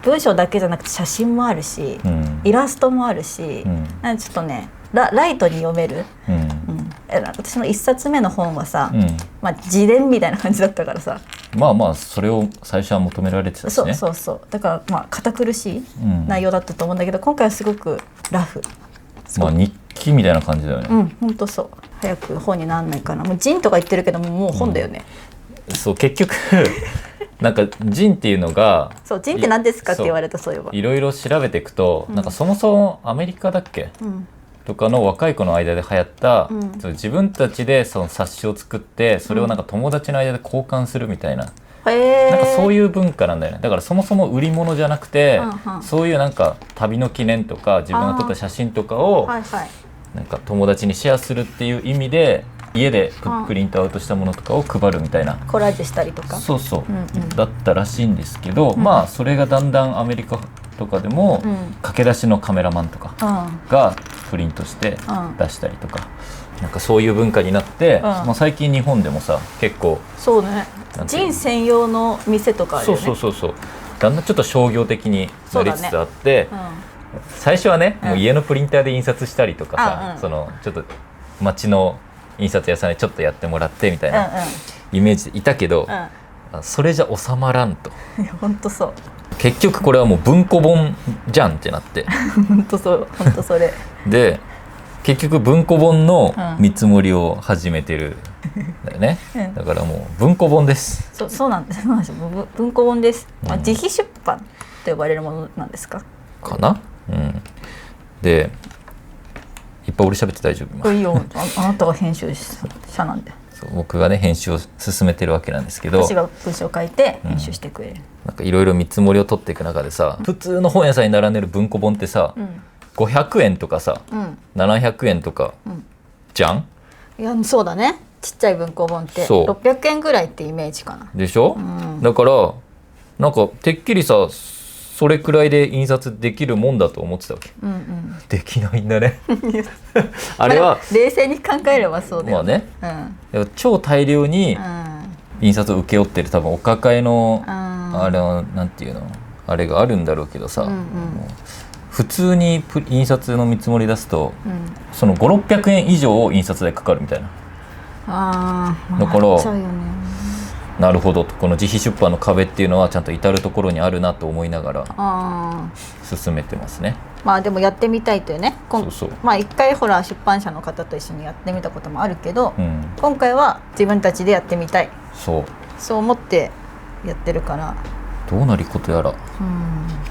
文章だけじゃなくて写真もあるし、イラストもあるし、ちょっとねライトに読める、私の1冊目の本はさ、自伝みたいな感じだったからさ、まあそれを最初は求められてたしね。そうだから堅苦しい内容だったと思うんだけど、今回はすごくラフ、日記みたいな感じだよね。ほんとそう。早く本になんないかな。もうジンとか言ってるけどもう本だよね。そう結局なんかジンっていうのが、ジンって何ですかって言われた。そういえばいろいろ調べていくと、なんかそもそもアメリカだっけ、とかの若い子の間で流行った、自分たちでその冊子を作ってそれをなんか友達の間で交換するみたいな、なんかそういう文化なんだよね。だからそもそも売り物じゃなくて、そういうなんか旅の記念とか自分が撮った写真とかをなんか友達にシェアするっていう意味で家でプリントアウトしたものとかを配るみたいな、コラージュしたりとか、だったらしいんですけど、それがだんだんアメリカとかでも、駆け出しのカメラマンとかがプリントして出したりとか、なんかそういう文化になって、最近日本でもさ結構そうね、ジン専用の店とかあるよね。そうだんだんちょっと商業的になりつつあって、最初はね、もう家のプリンターで印刷したりとかさ、そのちょっと街の印刷屋さんでちょっとやってもらってみたいなイメージでいたけど、それじゃ収まらんと。本当そう。結局これはもう文庫本じゃんってなって本当それで結局文庫本の見積もりを始めてるんだよね、だからもう文庫本です。そうなんです文庫本です、自費出版と呼ばれるものなんですかかな。でいっぱい俺喋って大丈夫？いいよ、あなたが編集者なんで。そう僕がね編集を進めてるわけなんですけど、私が文章を書いて編集してくれる。なんかいろいろ見積もりを取っていく中でさ、普通の本屋さんに並んでる文庫本ってさ、500円とかさ、700円とか、じゃん？いやそうだね、ちっちゃい文庫本ってそう600円ぐらいってイメージかな。でしょ、だからなんかてっきりさそれくらいで印刷できるもんだと思ってたわけ、できないんだねあれは冷静に考えればそうだよ。まあね、超大量に印刷を請け負ってる多分お抱えのあれはなんていうのあれがあるんだろうけどさ、普通に印刷の見積もり出すと、その5、600円以上印刷代かかるみたいな。だからなるほどと、この自費出版の壁っていうのはちゃんと至る所にあるなと思いながら進めてますね。まあでもやってみたいというね、そうまあ一回ほら出版社の方と一緒にやってみたこともあるけど、今回は自分たちでやってみたい、そう思ってやってるから、どうなることやら、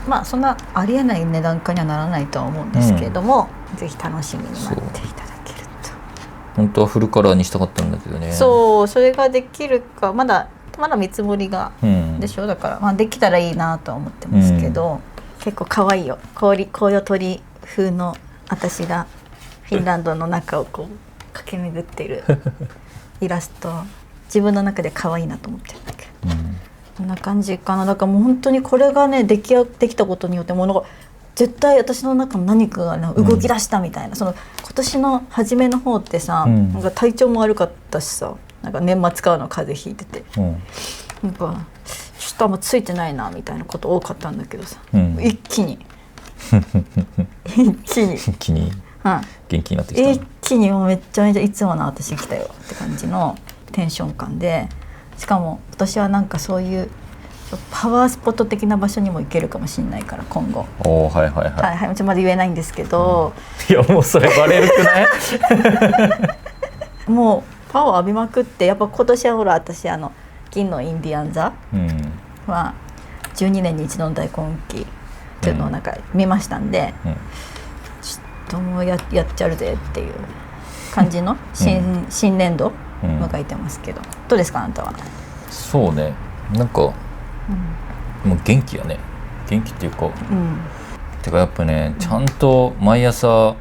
まあそんなありえない値段化にはならないとは思うんですけれども、ぜひ楽しみに待っていただけると。本当はフルカラーにしたかったんだけどね。そう、それができるかまだ見積もりが、でしょ。だから、まあ、できたらいいなとは思ってますけど、結構可愛いよ。紅葉鳥風の私がフィンランドの中をこう駆け巡っているイラスト、自分の中で可愛いなと思ってるんだけど、こんな感じかな。だからもう本当にこれがねできたことによってものが絶対私の中の何かが、ね、動き出したみたいな、その今年の初めの方ってさ、なんか体調も悪かったしさ、なんか年末からの風邪ひいてて、なんかちょっとあんまついてないなみたいなこと多かったんだけどさ、一気に元気になってきた。一気にもうめっちゃめちゃいつもの私来たよって感じのテンション感で、しかも今年はなんかそういうパワースポット的な場所にも行けるかもしれないから今後。ちょっとまだ言えないんですけど、いやもうそれバレるくないもうパワー浴びまくって、やっぱ今年はほら私銀のインディアン座は12年に一度の大根期っていうのをなんか見ましたんで、ちょっともうやっちゃるぜっていう感じの新年度迎えてますけど、どうですかあなたは？そうね、なんか、もう元気やね。元気っていうか、てかやっぱね、ちゃんと毎朝、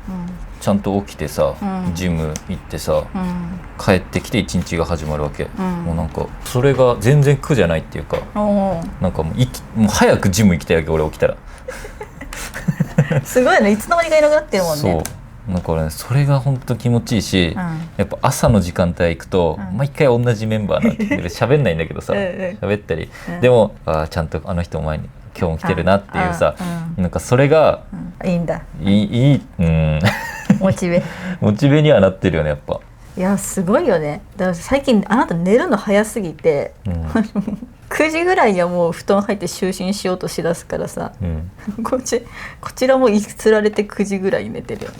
ちゃんと起きてさ、ジム行ってさ、帰ってきて一日が始まるわけ、もうなんかそれが全然苦じゃないっていうか、なんかもう早くジム行きたいわけ俺起きたらすごいね、いつの間にかいなくなってるもんね。そうだからね、それが本当気持ちいいし、やっぱ朝の時間帯行くと、毎回同じメンバーなんて喋んないんだけどさ喋ったり、でもちゃんとあの人お前に今日も来てるなっていうさ、なんかそれがいいんだ。いいモチベにはなってるよねやっぱ。いやすごいよね。だから最近あなた寝るの早すぎて、9時ぐらいにはもう布団入って就寝しようとしだすからさ、こちらもつられて9時ぐらいに寝てるよね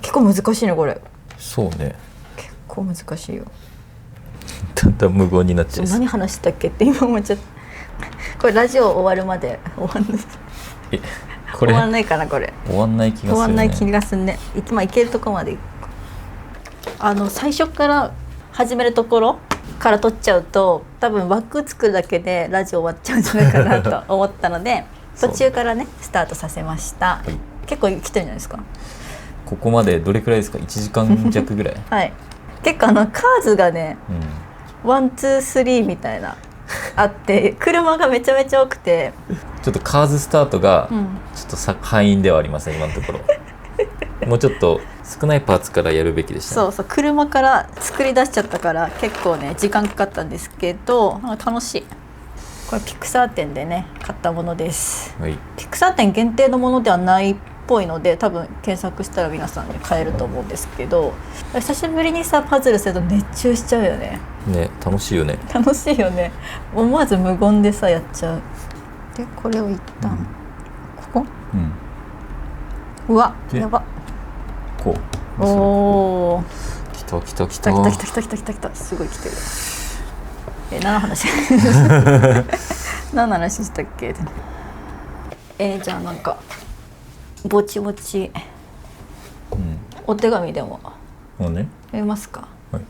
結構難しいねこれ。そうね、結構難しいよ。だんだん無言になっちゃう。何話したっけって今思っちゃった。これラジオ終わるまで終わんない。終わんないかなこれ。終わんない気がするね。終わんない気がするね。いけるところまで。最初から始めるところから撮っちゃうと多分枠作るだけでラジオ終わっちゃうんじゃないかなと思ったので途中からねスタートさせました。結構来てるんじゃないですか。ここまでどれくらいですか？1時間弱ぐらいはい、結構カーズがね、1、2、3みたいなあって車がめちゃめちゃ多くて、ちょっとカーズスタートがちょっと敗因ではありません今のところもうちょっと少ないパーツからやるべきでしたね。そう車から作り出しちゃったから結構ね時間かかったんですけど楽しい。これピクサー店でね買ったものです、ピクサー店限定のものではないっぽいので多分検索したら皆さんね買えると思うんですけど、久しぶりにさパズルすると熱中しちゃうよね。楽しいよね。楽しいよね。思わず無言でさやっちゃう。でこれを一旦、ここ、うわやば。こう。おお。来たすごい来てる。何の話？何の話したっけ？じゃあなんかぼちぼち、お手紙でももうね、読みますか。はい、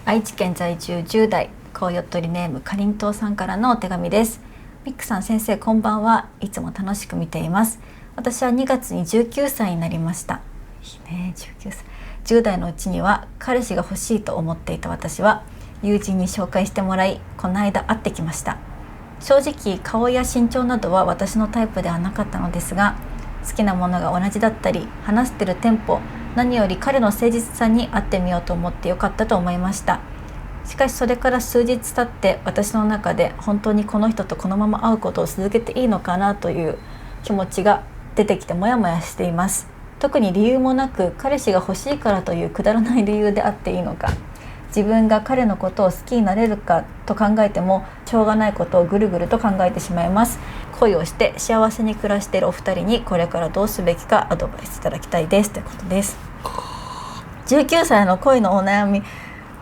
愛知県在住10代コウヨットリネームかりんとうさんからのお手紙です。ミックさん、先生こんばんは。いつも楽しく見ています。私は2月に19歳になりました。いいね、19歳。10代のうちには彼氏が欲しいと思っていた私は友人に紹介してもらい、この間会ってきました。正直顔や身長などは私のタイプではなかったのですが、好きなものが同じだったり話してるテンポ、何より彼の誠実さに会ってみようと思ってよかったと思いました。しかしそれから数日経って私の中で本当にこの人とこのまま会うことを続けていいのかなという気持ちが出てきてモヤモヤしています。特に理由もなく彼氏が欲しいからというくだらない理由であっていいのか、自分が彼のことを好きになれるかと考えてもしょうがないことをぐるぐると考えてしまいます。恋をして幸せに暮らしているお二人にこれからどうすべきかアドバイスいただきたいですということです。19歳の恋のお悩み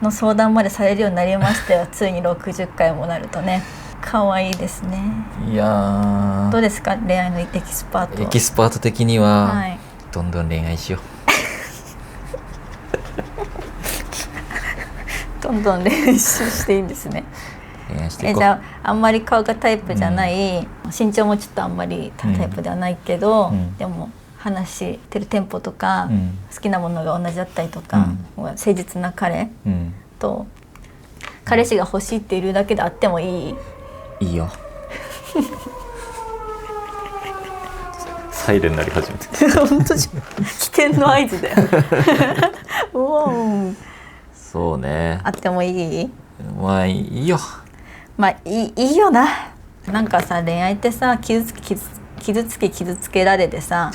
の相談までされるようになりましてはついに60回もなるとね、可愛いですね。いやどうですか、恋愛のエキスパート。エキスパート的には、はい、どんどん恋愛しようどんどん練習していいんですね。恋愛していこう。じゃああんまり顔がタイプじゃない、身長もちょっとあんまりタイプではないけど、でも話してるテンポとか、好きなものが同じだったりとか、誠実な彼と、彼氏が欲しいっているだけであってもいい？いいよサイレンになり始めて本当じゃ危険の合図だようおー、そうね、あってもいい？まあいいよ。まあいいよな。なんかさ、恋愛ってさ、傷つけられてさ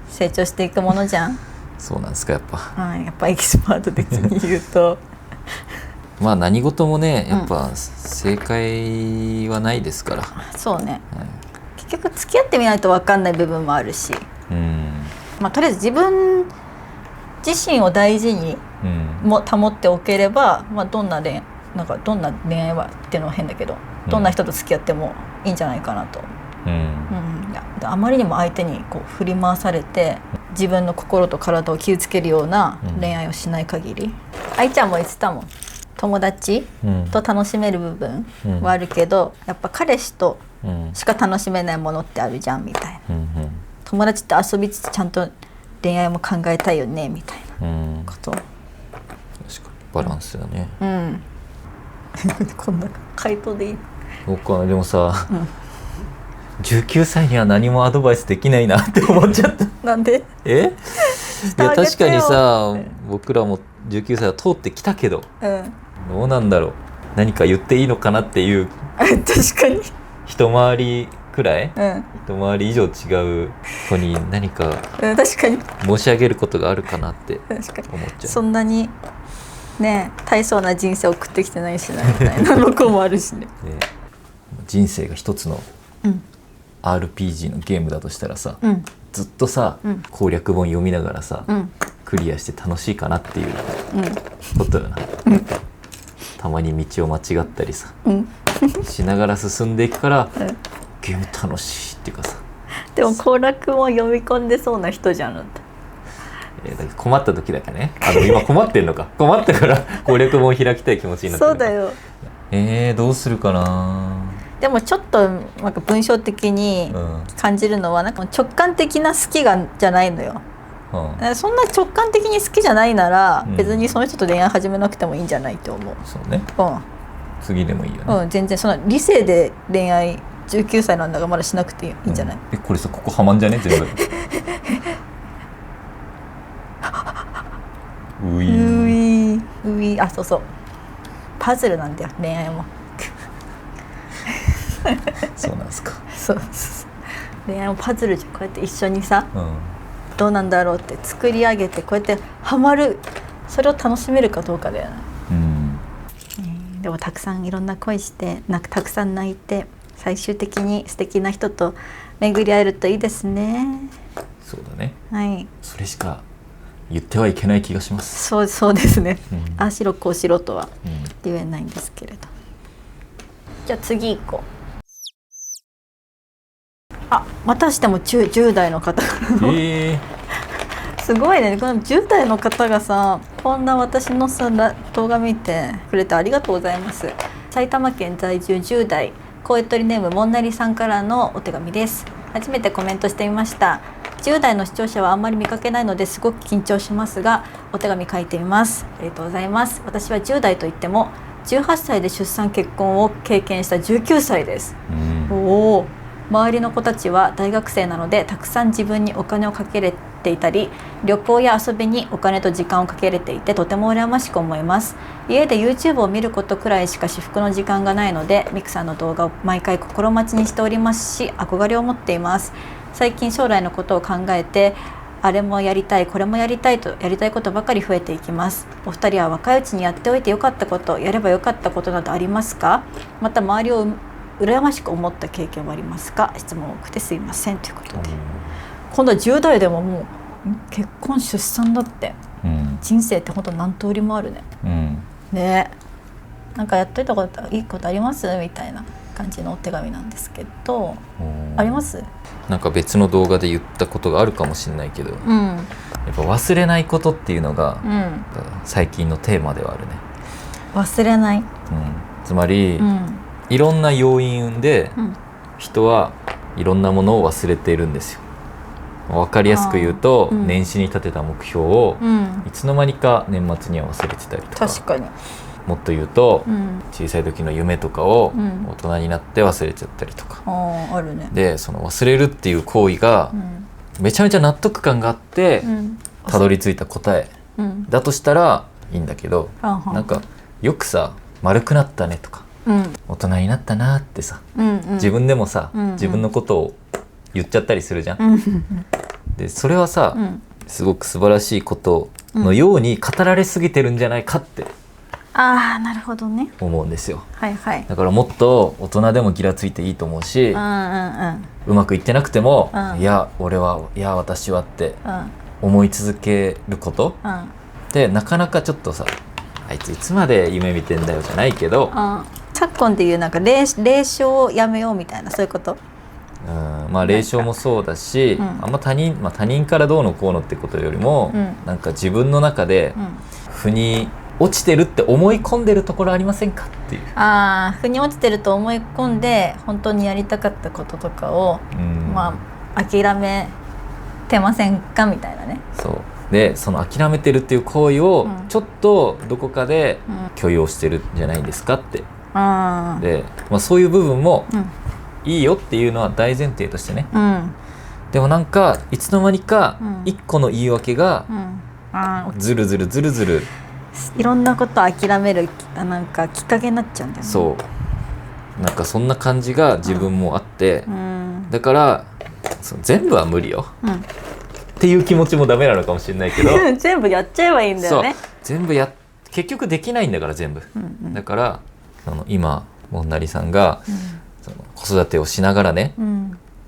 成長していくものじゃん。そうなんですか、やっぱ。やっぱエキスパート的に言うとまあ何事もね、やっぱ正解はないですから。そうね、結局付き合ってみないと分かんない部分もあるし、とりあえず自分自身を大事にも保っておければ、どんな恋愛はっていうのは変だけど、どんな人と付き合ってもいいんじゃないかなと。あまりにも相手にこう振り回されて自分の心と体を傷つけるような恋愛をしない限り、愛ちゃんも言ってたもん、友達と楽しめる部分はあるけど、やっぱ彼氏としか楽しめないものってあるじゃんみたいな、友達と遊びつつちゃんと恋愛も考えたいよねみたいなこと、確かにバランスだね。こんな回答でいいの？そうか、でもさ、19歳には何もアドバイスできないなって思っちゃったなんで？いや確かにさ、僕らも19歳は通ってきたけど、どうなんだろう、何か言っていいのかなっていう確かに一回りくらい、一回り以上違う子に何か確かに申し上げることがあるかなって思っちゃう。そんなにね、大層な人生を送ってきてないしなみたいなの子もあるしね人生が一つのRPG のゲームだとしたらさ、ずっとさ、攻略本読みながらさ、クリアして楽しいかなっていうことだな、たまに道を間違ったりさ、しながら進んでいくから、ゲーム楽しいっていうかさ。でも攻略本読み込んでそうな人じゃん。だから困った時だけね、今困ってんのか困ったから攻略本を開きたい気持ちになってる。そうだよ。どうするかな。でもちょっとなんか文章的に感じるのは、なんか直感的な好きじゃないのよ、そんな直感的に好きじゃないなら、別にその人と恋愛始めなくてもいいんじゃないって思う。そうね、次でもいいよね、全然その理性で恋愛19歳なんだがまだしなくていいんじゃない？これさ、ここはまんじゃね全部ういあ、そうそう、パズルなんだよ恋愛もそうなんですか。そう恋愛もパズルじゃん。こうやって一緒にさ、どうなんだろうって作り上げて、こうやってハマる、それを楽しめるかどうかだよね。でもたくさんいろんな恋して、たくさん泣いて、最終的に素敵な人と巡り会えるといいですね。そうだね、はい、それしか言ってはいけない気がします。そうですね、ああしろこうしろとは言えないんですけれど、じゃあ次行こう。あ、またしても10代の方すごいね。この10代の方がさ、こんな私のさ動画見てくれてありがとうございます。埼玉県在住10代声取りネームもんなりさんからのお手紙です。初めてコメントしてみました。10代の視聴者はあんまり見かけないのですごく緊張しますが、お手紙書いてみます。ありがとうございます。私は10代といっても18歳で出産結婚を経験した19歳です。おお。周りの子たちは大学生なのでたくさん自分にお金をかけれていたり、旅行や遊びにお金と時間をかけれていてとても羨ましく思います。家で YouTube を見ることくらいしか至福の時間がないので、ミクさんの動画を毎回心待ちにしておりますし、憧れを持っています。最近将来のことを考えて、あれもやりたいこれもやりたいとやりたいことばかり増えていきます。お二人は若いうちにやっておいてよかったこと、やればよかったことなどありますか？また周りを羨ましく思った経験はありますか？質問多くてすいませんということで、今度は10代でももう結婚出産だって、人生って本当何通りもあるね、ね。なんかやっといたこといいことありますみたいな感じのお手紙なんですけど、あります？なんか別の動画で言ったことがあるかもしれないけど、やっぱ忘れないことっていうのが、最近のテーマではあるね。忘れない、つまり、いろんな要因で、人はいろんなものを忘れているんですよ。分かりやすく言うと、年始に立てた目標を、いつの間にか年末には忘れてたりとか、確かにもっと言うと、小さい時の夢とかを大人になって忘れちゃったりとか、あるね。でその忘れるっていう行為が、めちゃめちゃ納得感があって、たどり着いた答え、だとしたらいいんだけど、なんかよくさ丸くなったねとか、大人になったなってさ、自分でもさ、自分のことを言っちゃったりするじゃん、でそれはさ、すごく素晴らしいことのように語られすぎてるんじゃないかってなるほどね、思うんですよ。だからもっと大人でもギラついていいと思うし、うまくいってなくても、いや俺は、いや私はって思い続けること、でなかなかちょっとさ、あいついつまで夢見てんだよじゃないけど、昨今でいうなんか霊障をやめようみたいな、そういうこと。まあ霊障もそうだし、あんま他人からどうのこうのってことよりも、なんか自分の中で腑に落ちてるって思い込んでるところありませんかっていう。腑に落ちてると思い込んで本当にやりたかったこととかを、諦めてませんかみたいなね。そうで、その諦めてるっていう行為をちょっとどこかで許容してるんじゃないんですかって、で、そういう部分もいいよっていうのは大前提としてね、でもなんかいつの間にか一個の言い訳がずるずるいろんなことを諦めるなんかきっかけになっちゃうんだよね。そうなんかそんな感じが自分もあって、だから全部は無理よ、っていう気持ちもダメなのかもしれないけど全部やっちゃえばいいんだよね。全部結局できないんだから全部、だから今もんなりさんが、その子育てをしながらね、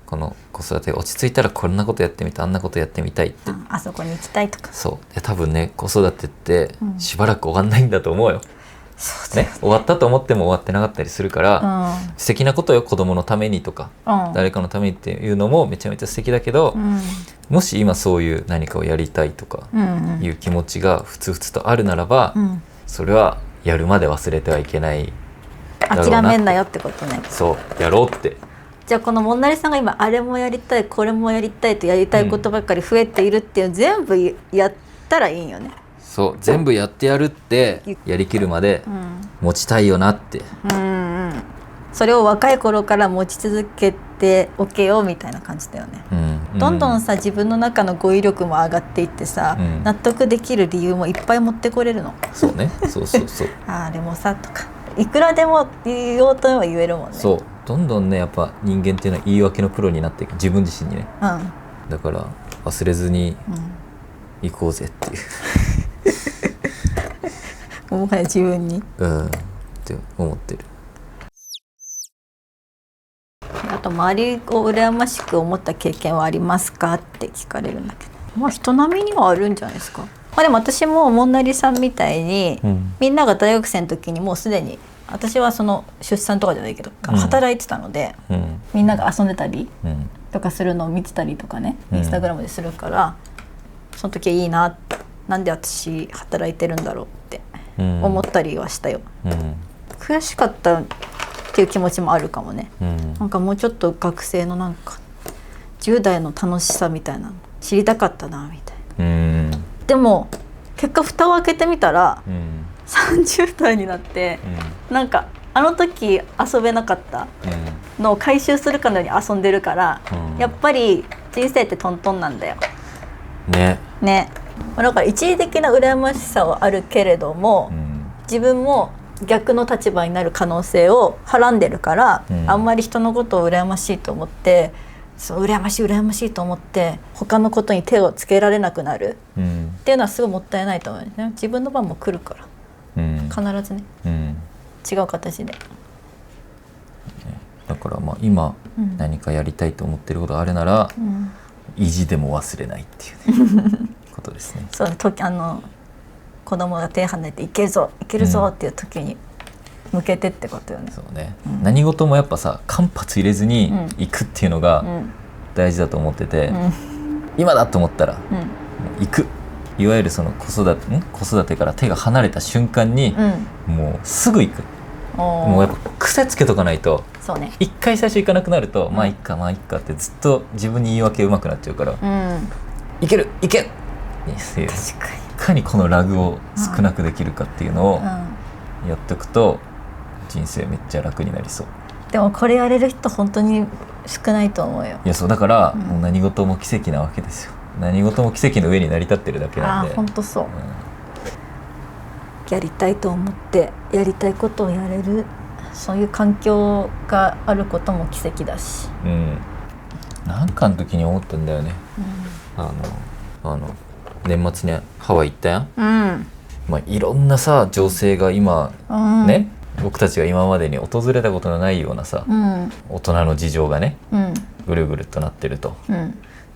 この子育てが落ち着いたらこんなことやってみたい、あんなことやってみたいって、あそこに行きたいとか。そうで多分ね、子育てってしばらく終わんないんだと思うよ、ね、終わったと思っても終わってなかったりするから、素敵なことよ、子供のためにとか、誰かのためにっていうのもめちゃめちゃ素敵だけど、もし今そういう何かをやりたいとかいう気持ちがふつふつとあるならば、それはやるまで忘れてはいけないだろうな。諦めんなよってことね。そうやろうって。じゃあこのもんなりさんが今あれもやりたいこれもやりたいとやりたいことばっかり増えているっていう、全部やったらいいんよね。そう全部やってやるってやりきるまで持ちたいよなって、それを若い頃から持ち続けておけよみたいな感じだよね、どんどんさ自分の中の語彙力も上がっていってさ、納得できる理由もいっぱい持ってこれるの。そうね、そうあれもさとかいくらでも言おうとは言えるもんね。そうどんどんね、やっぱ人間っていうのは言い訳のプロになっていく、自分自身にね、だから忘れずに行こうぜっていうもはや自分にって思ってる。あと周りを羨ましく思った経験はありますかって聞かれるんだけど、人並みにはあるんじゃないですか。でも私ももんなりさんみたいに、みんなが大学生の時にもうすでに、私はその出産とかじゃないけど、働いてたので、みんなが遊んでたりとかするのを見てたりとかね、インスタグラムでするから、その時はいいな、なんで私働いてるんだろうって思ったりはしたよ、悔しかったっていう気持ちもあるかもね、なんかもうちょっと学生のなんか10代の楽しさみたいなの知りたかったなみたいな、でも結果蓋を開けてみたら、30代になって、なんかあの時遊べなかったのを回収するかのように遊んでるから、やっぱり人生ってトントンなんだよね。だから一時的な羨ましさはあるけれども、自分も逆の立場になる可能性をはらんでるから、あんまり人のことを羨ましいと思って、そう羨ましいと思って他のことに手をつけられなくなる、っていうのはすごいもったいないと思うね。自分の番も来るから、必ずね、違う形で。だからまあ今何かやりたいと思ってることがあるなら、意地でも忘れないっていうねことですね。そう、子供が手離れていけるぞっていう時に向けてってことよね。そうね、何事もやっぱさ間髪入れずに行くっていうのが大事だと思ってて、今だと思ったら行く、いわゆるその子育てから手が離れた瞬間にもうすぐ行く。もうやっぱ癖つけとかないと、そうね、一回最初行かなくなると、まあいっかってずっと自分に言い訳うまくなっちゃうから、行けにいかにこのラグを少なくできるかっていうのをやっておくと人生めっちゃ楽になりそう。でもこれやれる人本当に少ないと思うよ。いやそうだから、もう何事も奇跡なわけですよ。何事も奇跡の上に成り立ってるだけなんで。本当そう、やりたいと思ってやりたいことをやれる、そういう環境があることも奇跡だし、なんかの時に思ったんだよね、年末にハワイ行ったやん、まあ、いろんなさ情勢が今、ね、僕たちが今までに訪れたことのないようなさ、大人の事情がね、ぐるぐるとなってると、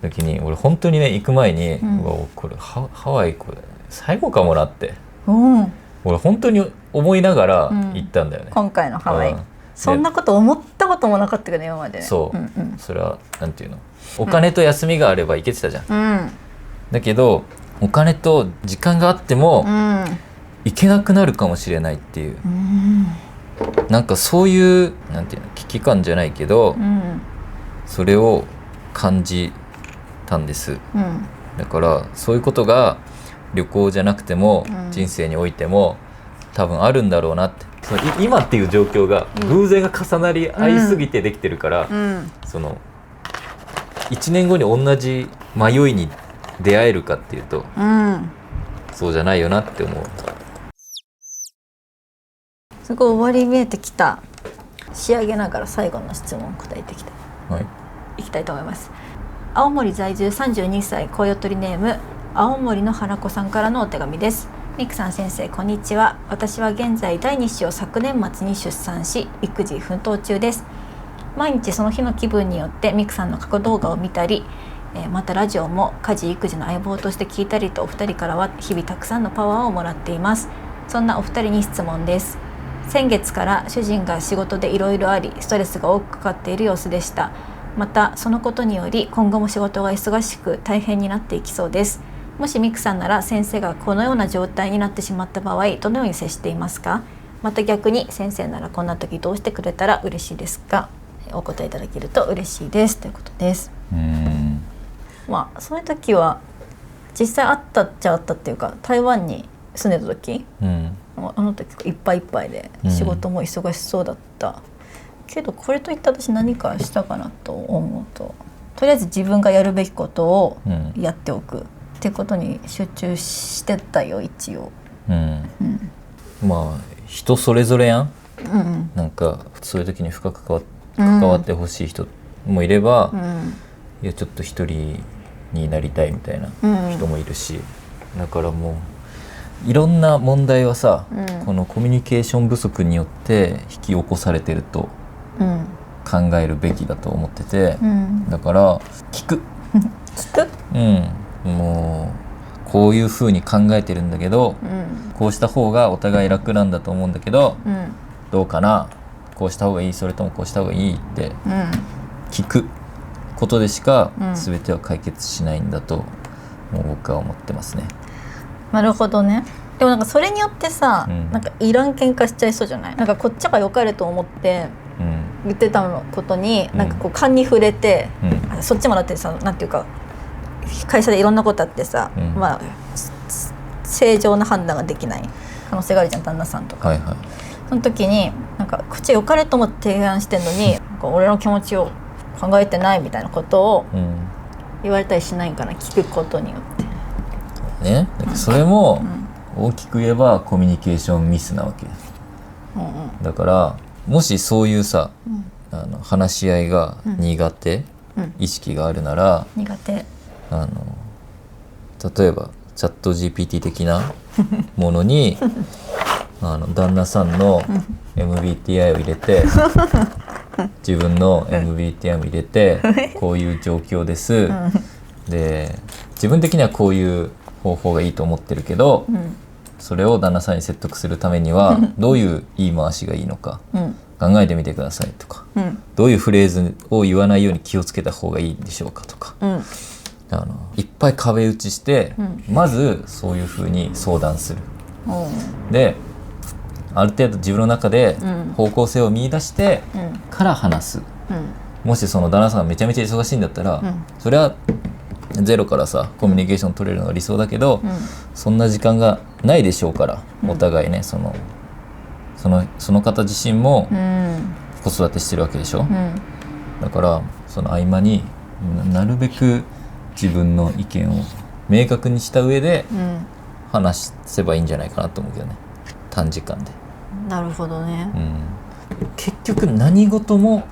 時に俺本当にね行く前に、これハワイこれ最後かもなって、俺本当に思いながら行ったんだよね、今回のハワイ、そんなこと思ったこともなかったけど今までね。そう、それはなんていうの、お金と休みがあれば行けてたじゃん、だけどお金と時間があっても、行けなくなるかもしれないっていう、なんかそういうなんていうの危機感じゃないけど、それを感じたんです、だからそういうことが旅行じゃなくても、人生においても多分あるんだろうなって、今っていう状況が偶然が重なり合いすぎてできてるから、その1年後に同じ迷いに出会えるかっていうと、そうじゃないよなって思う。すごい終わり見えてきた。仕上げながら最後の質問答えていきたいと思います。青森在住32歳コヨトリネーム青森の原子さんからのお手紙です。ミクさん先生こんにちは。私は現在第2子を昨年末に出産し育児奮闘中です。毎日その日の気分によってミクさんの過去動画を見たり、またラジオも家事育児の相棒として聞いたりと、お二人からは日々たくさんのパワーをもらっています。そんなお二人に質問です。先月から主人が仕事でいろいろありストレスが多くかかっている様子でした。またそのことにより今後も仕事が忙しく大変になっていきそうです。もしミクさんなら先生がこのような状態になってしまった場合どのように接していますか。また逆に先生ならこんな時どうしてくれたら嬉しいですか。お答えいただけると嬉しいですということです。まあそういう時は実際あったっちゃあったっていうか、台湾に住んでた時、あの時いっぱいいっぱいで仕事も忙しそうだった、けどこれといって私何かしたかなと思うと、とりあえず自分がやるべきことをやっておくってことに集中してたよ一応。まあ人それぞれやん、なんかそういう時に深く関わってほしい人もいれば、いやちょっと一人になりたいみたいな人もいるし、だからもういろんな問題はさ、このコミュニケーション不足によって引き起こされてると考えるべきだと思ってて、だから聞くもうこういう風に考えてるんだけど、こうした方がお互い楽なんだと思うんだけど、どうかな、こうした方がいい、それともこうした方がいいって聞く、ことでしかうん全ては解決しないんだと、もう僕は思ってますね。なるほどね。でもなんかそれによってさ、うんなんかいらん喧嘩しちゃいそうじゃない？なんかこっちが良かれと思ってうん言ってたことに、うんなんかこう勘に触れて、うんそっちもだってさ、なんていうか会社でいろんなことあってさ、うんまあ正常な判断ができない可能性があるじゃん、旦那さんとか。はいはい。その時になんかこっち良かれと思って提案してんのに、なんか俺の気持ちを考えてないみたいなことをうん言われたりしないんかな、聞くことによって。ね、だからそれも大きく言えばコミュニケーションミスなわけだから、もしそういうさ、話し合いが苦手、意識があるなら、苦手。例えばチャット GPT 的なものに旦那さんの MBTI を入れて自分の MBTI も入れて、こういう状況です、で自分的にはこういう方法がいいと思ってるけど、それを旦那さんに説得するためにはどういう言い回しがいいのか考えてみてくださいとか、どういうフレーズを言わないように気をつけた方がいいんでしょうかとか、いっぱい壁打ちして、まずそういうふうに相談する。である程度自分の中で方向性を見出してから話す。もしその旦那さんがめちゃめちゃ忙しいんだったら、それはゼロからさコミュニケーション取れるのが理想だけど、そんな時間がないでしょうから、お互いね、その方自身も子育てしてるわけでしょ、だからその合間になるべく自分の意見を明確にした上で話せばいいんじゃないかなと思うけどね、短時間で。なるほどね。結局何事も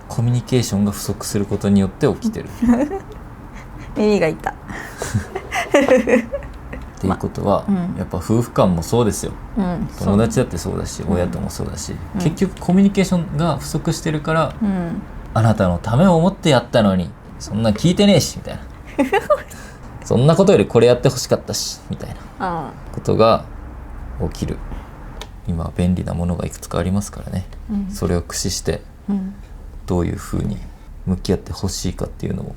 コミュニケーションが不足することによって起きてる耳が痛っていうことは、やっぱ夫婦間もそうですよ、友達だってそうだし、親ともそうだし、結局コミュニケーションが不足してるから、あなたのためを思ってやったのにそんな聞いてねえしみたいなそんなことよりこれやってほしかったしみたいなことが起きる。今は便利なものがいくつかありますからね、それを駆使してどういうふうに向き合ってほしいかっていうのを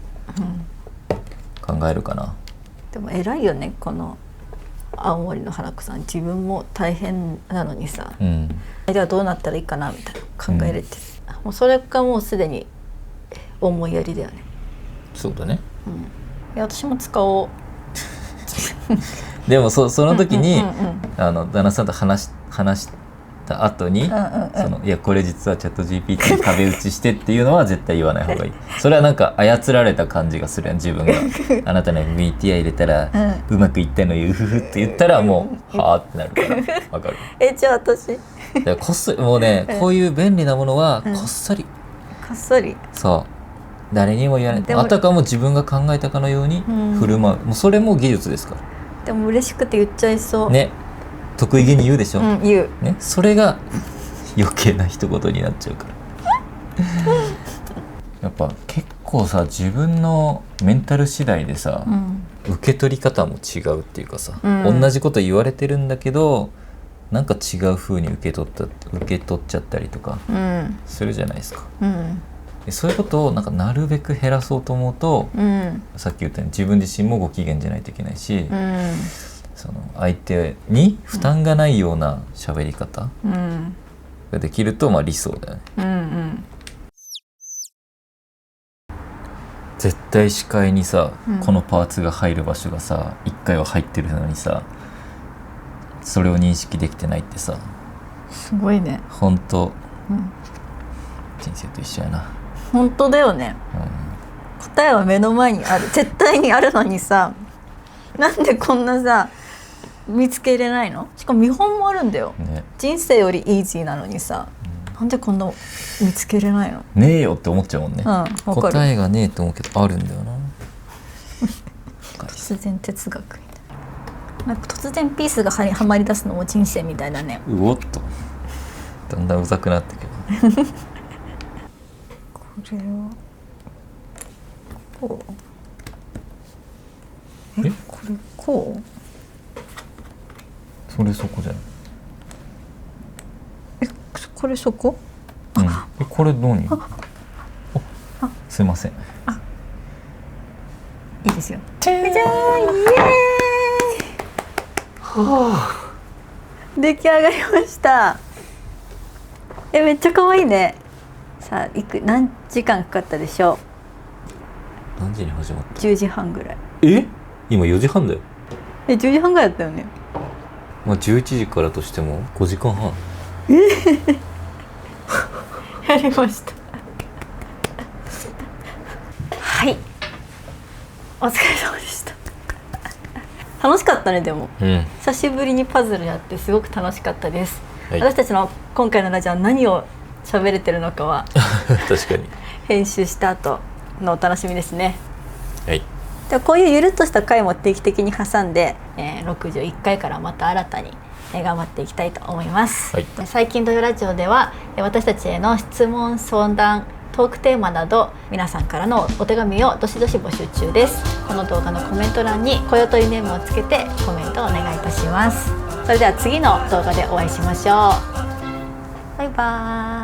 考えるかな。でも偉いよね、この青森の花子さん。自分も大変なのにさ、ではどうなったらいいかなみたいな考えれて、もうそれがもうすでに思いやりだよね。そうだね、いや私も使おうでもその時に旦那さんと話した後に、いやこれ実はチャット GPT に壁打ちしてっていうのは絶対言わない方がいい。それはなんか操られた感じがするやん、自分があなたの MBTI 入れたら、うまくいったのようふふって言ったらもうはあってなるから。わかるじゃあ私だからこっそりもうね、こういう便利なものはこっそり、こっそり、そう誰にも言わない。あたかも自分が考えたかのように振る舞う、もうそれも技術ですから。でも嬉しくて言っちゃいそうね、得意げに言うでしょ、言うね、それが余計な一言になっちゃうからやっぱ結構さ、自分のメンタル次第でさ、受け取り方も違うっていうかさ、同じこと言われてるんだけどなんか違う風に受け取っちゃったりとかするじゃないですか、でそういうことをなんかなるべく減らそうと思うと、さっき言ったように自分自身もご機嫌じゃないといけないし、その相手に負担がないような喋り方ができるとまあ理想だよね、絶対視界にさ、このパーツが入る場所がさ1回は入ってるのにさ、それを認識できてないってさ、すごいね。本当、人生と一緒やな。本当だよね、答えは目の前にある、絶対にあるのにさ、なんでこんなさ見つけれないの？しかも見本もあるんだよ、人生よりイージーなのにさ、なんでこんな見つけれないの？ねえよって思っちゃうもんね、答えがねえと思うけどあるんだよな突然哲学みたいな、なんか突然ピースがはまり出すのも人生みたいだね。うおっとだんだんうざくなってくるこれはこう、これこう、それそこじゃない？これそこ？これどうに？すいません。いいですよ。じゃーん、イエーイ。出来上がりました。めっちゃ可愛いね。さあ何時間かかったでしょう。何時に始まった？10時半ぐらい。今4時半だよ。10時半ぐらいだったよね。まあ11時からとしても5時間半。やりましたはい、お疲れ様でした。楽しかったね。でも、久しぶりにパズルやってすごく楽しかったです、はい、私たちの今回のラジオは何を喋れてるのかは確かに編集した後のお楽しみですね。はい。でこういうゆるっとした回も定期的に挟んで、61回からまた新たに頑張っていきたいと思います、はい、最近土曜ラジオでは私たちへの質問相談トークテーマなど皆さんからのお手紙をどしどし募集中です。この動画のコメント欄にこよとりネームをつけてコメントをお願いいたします。それでは次の動画でお会いしましょう。バイバーイ。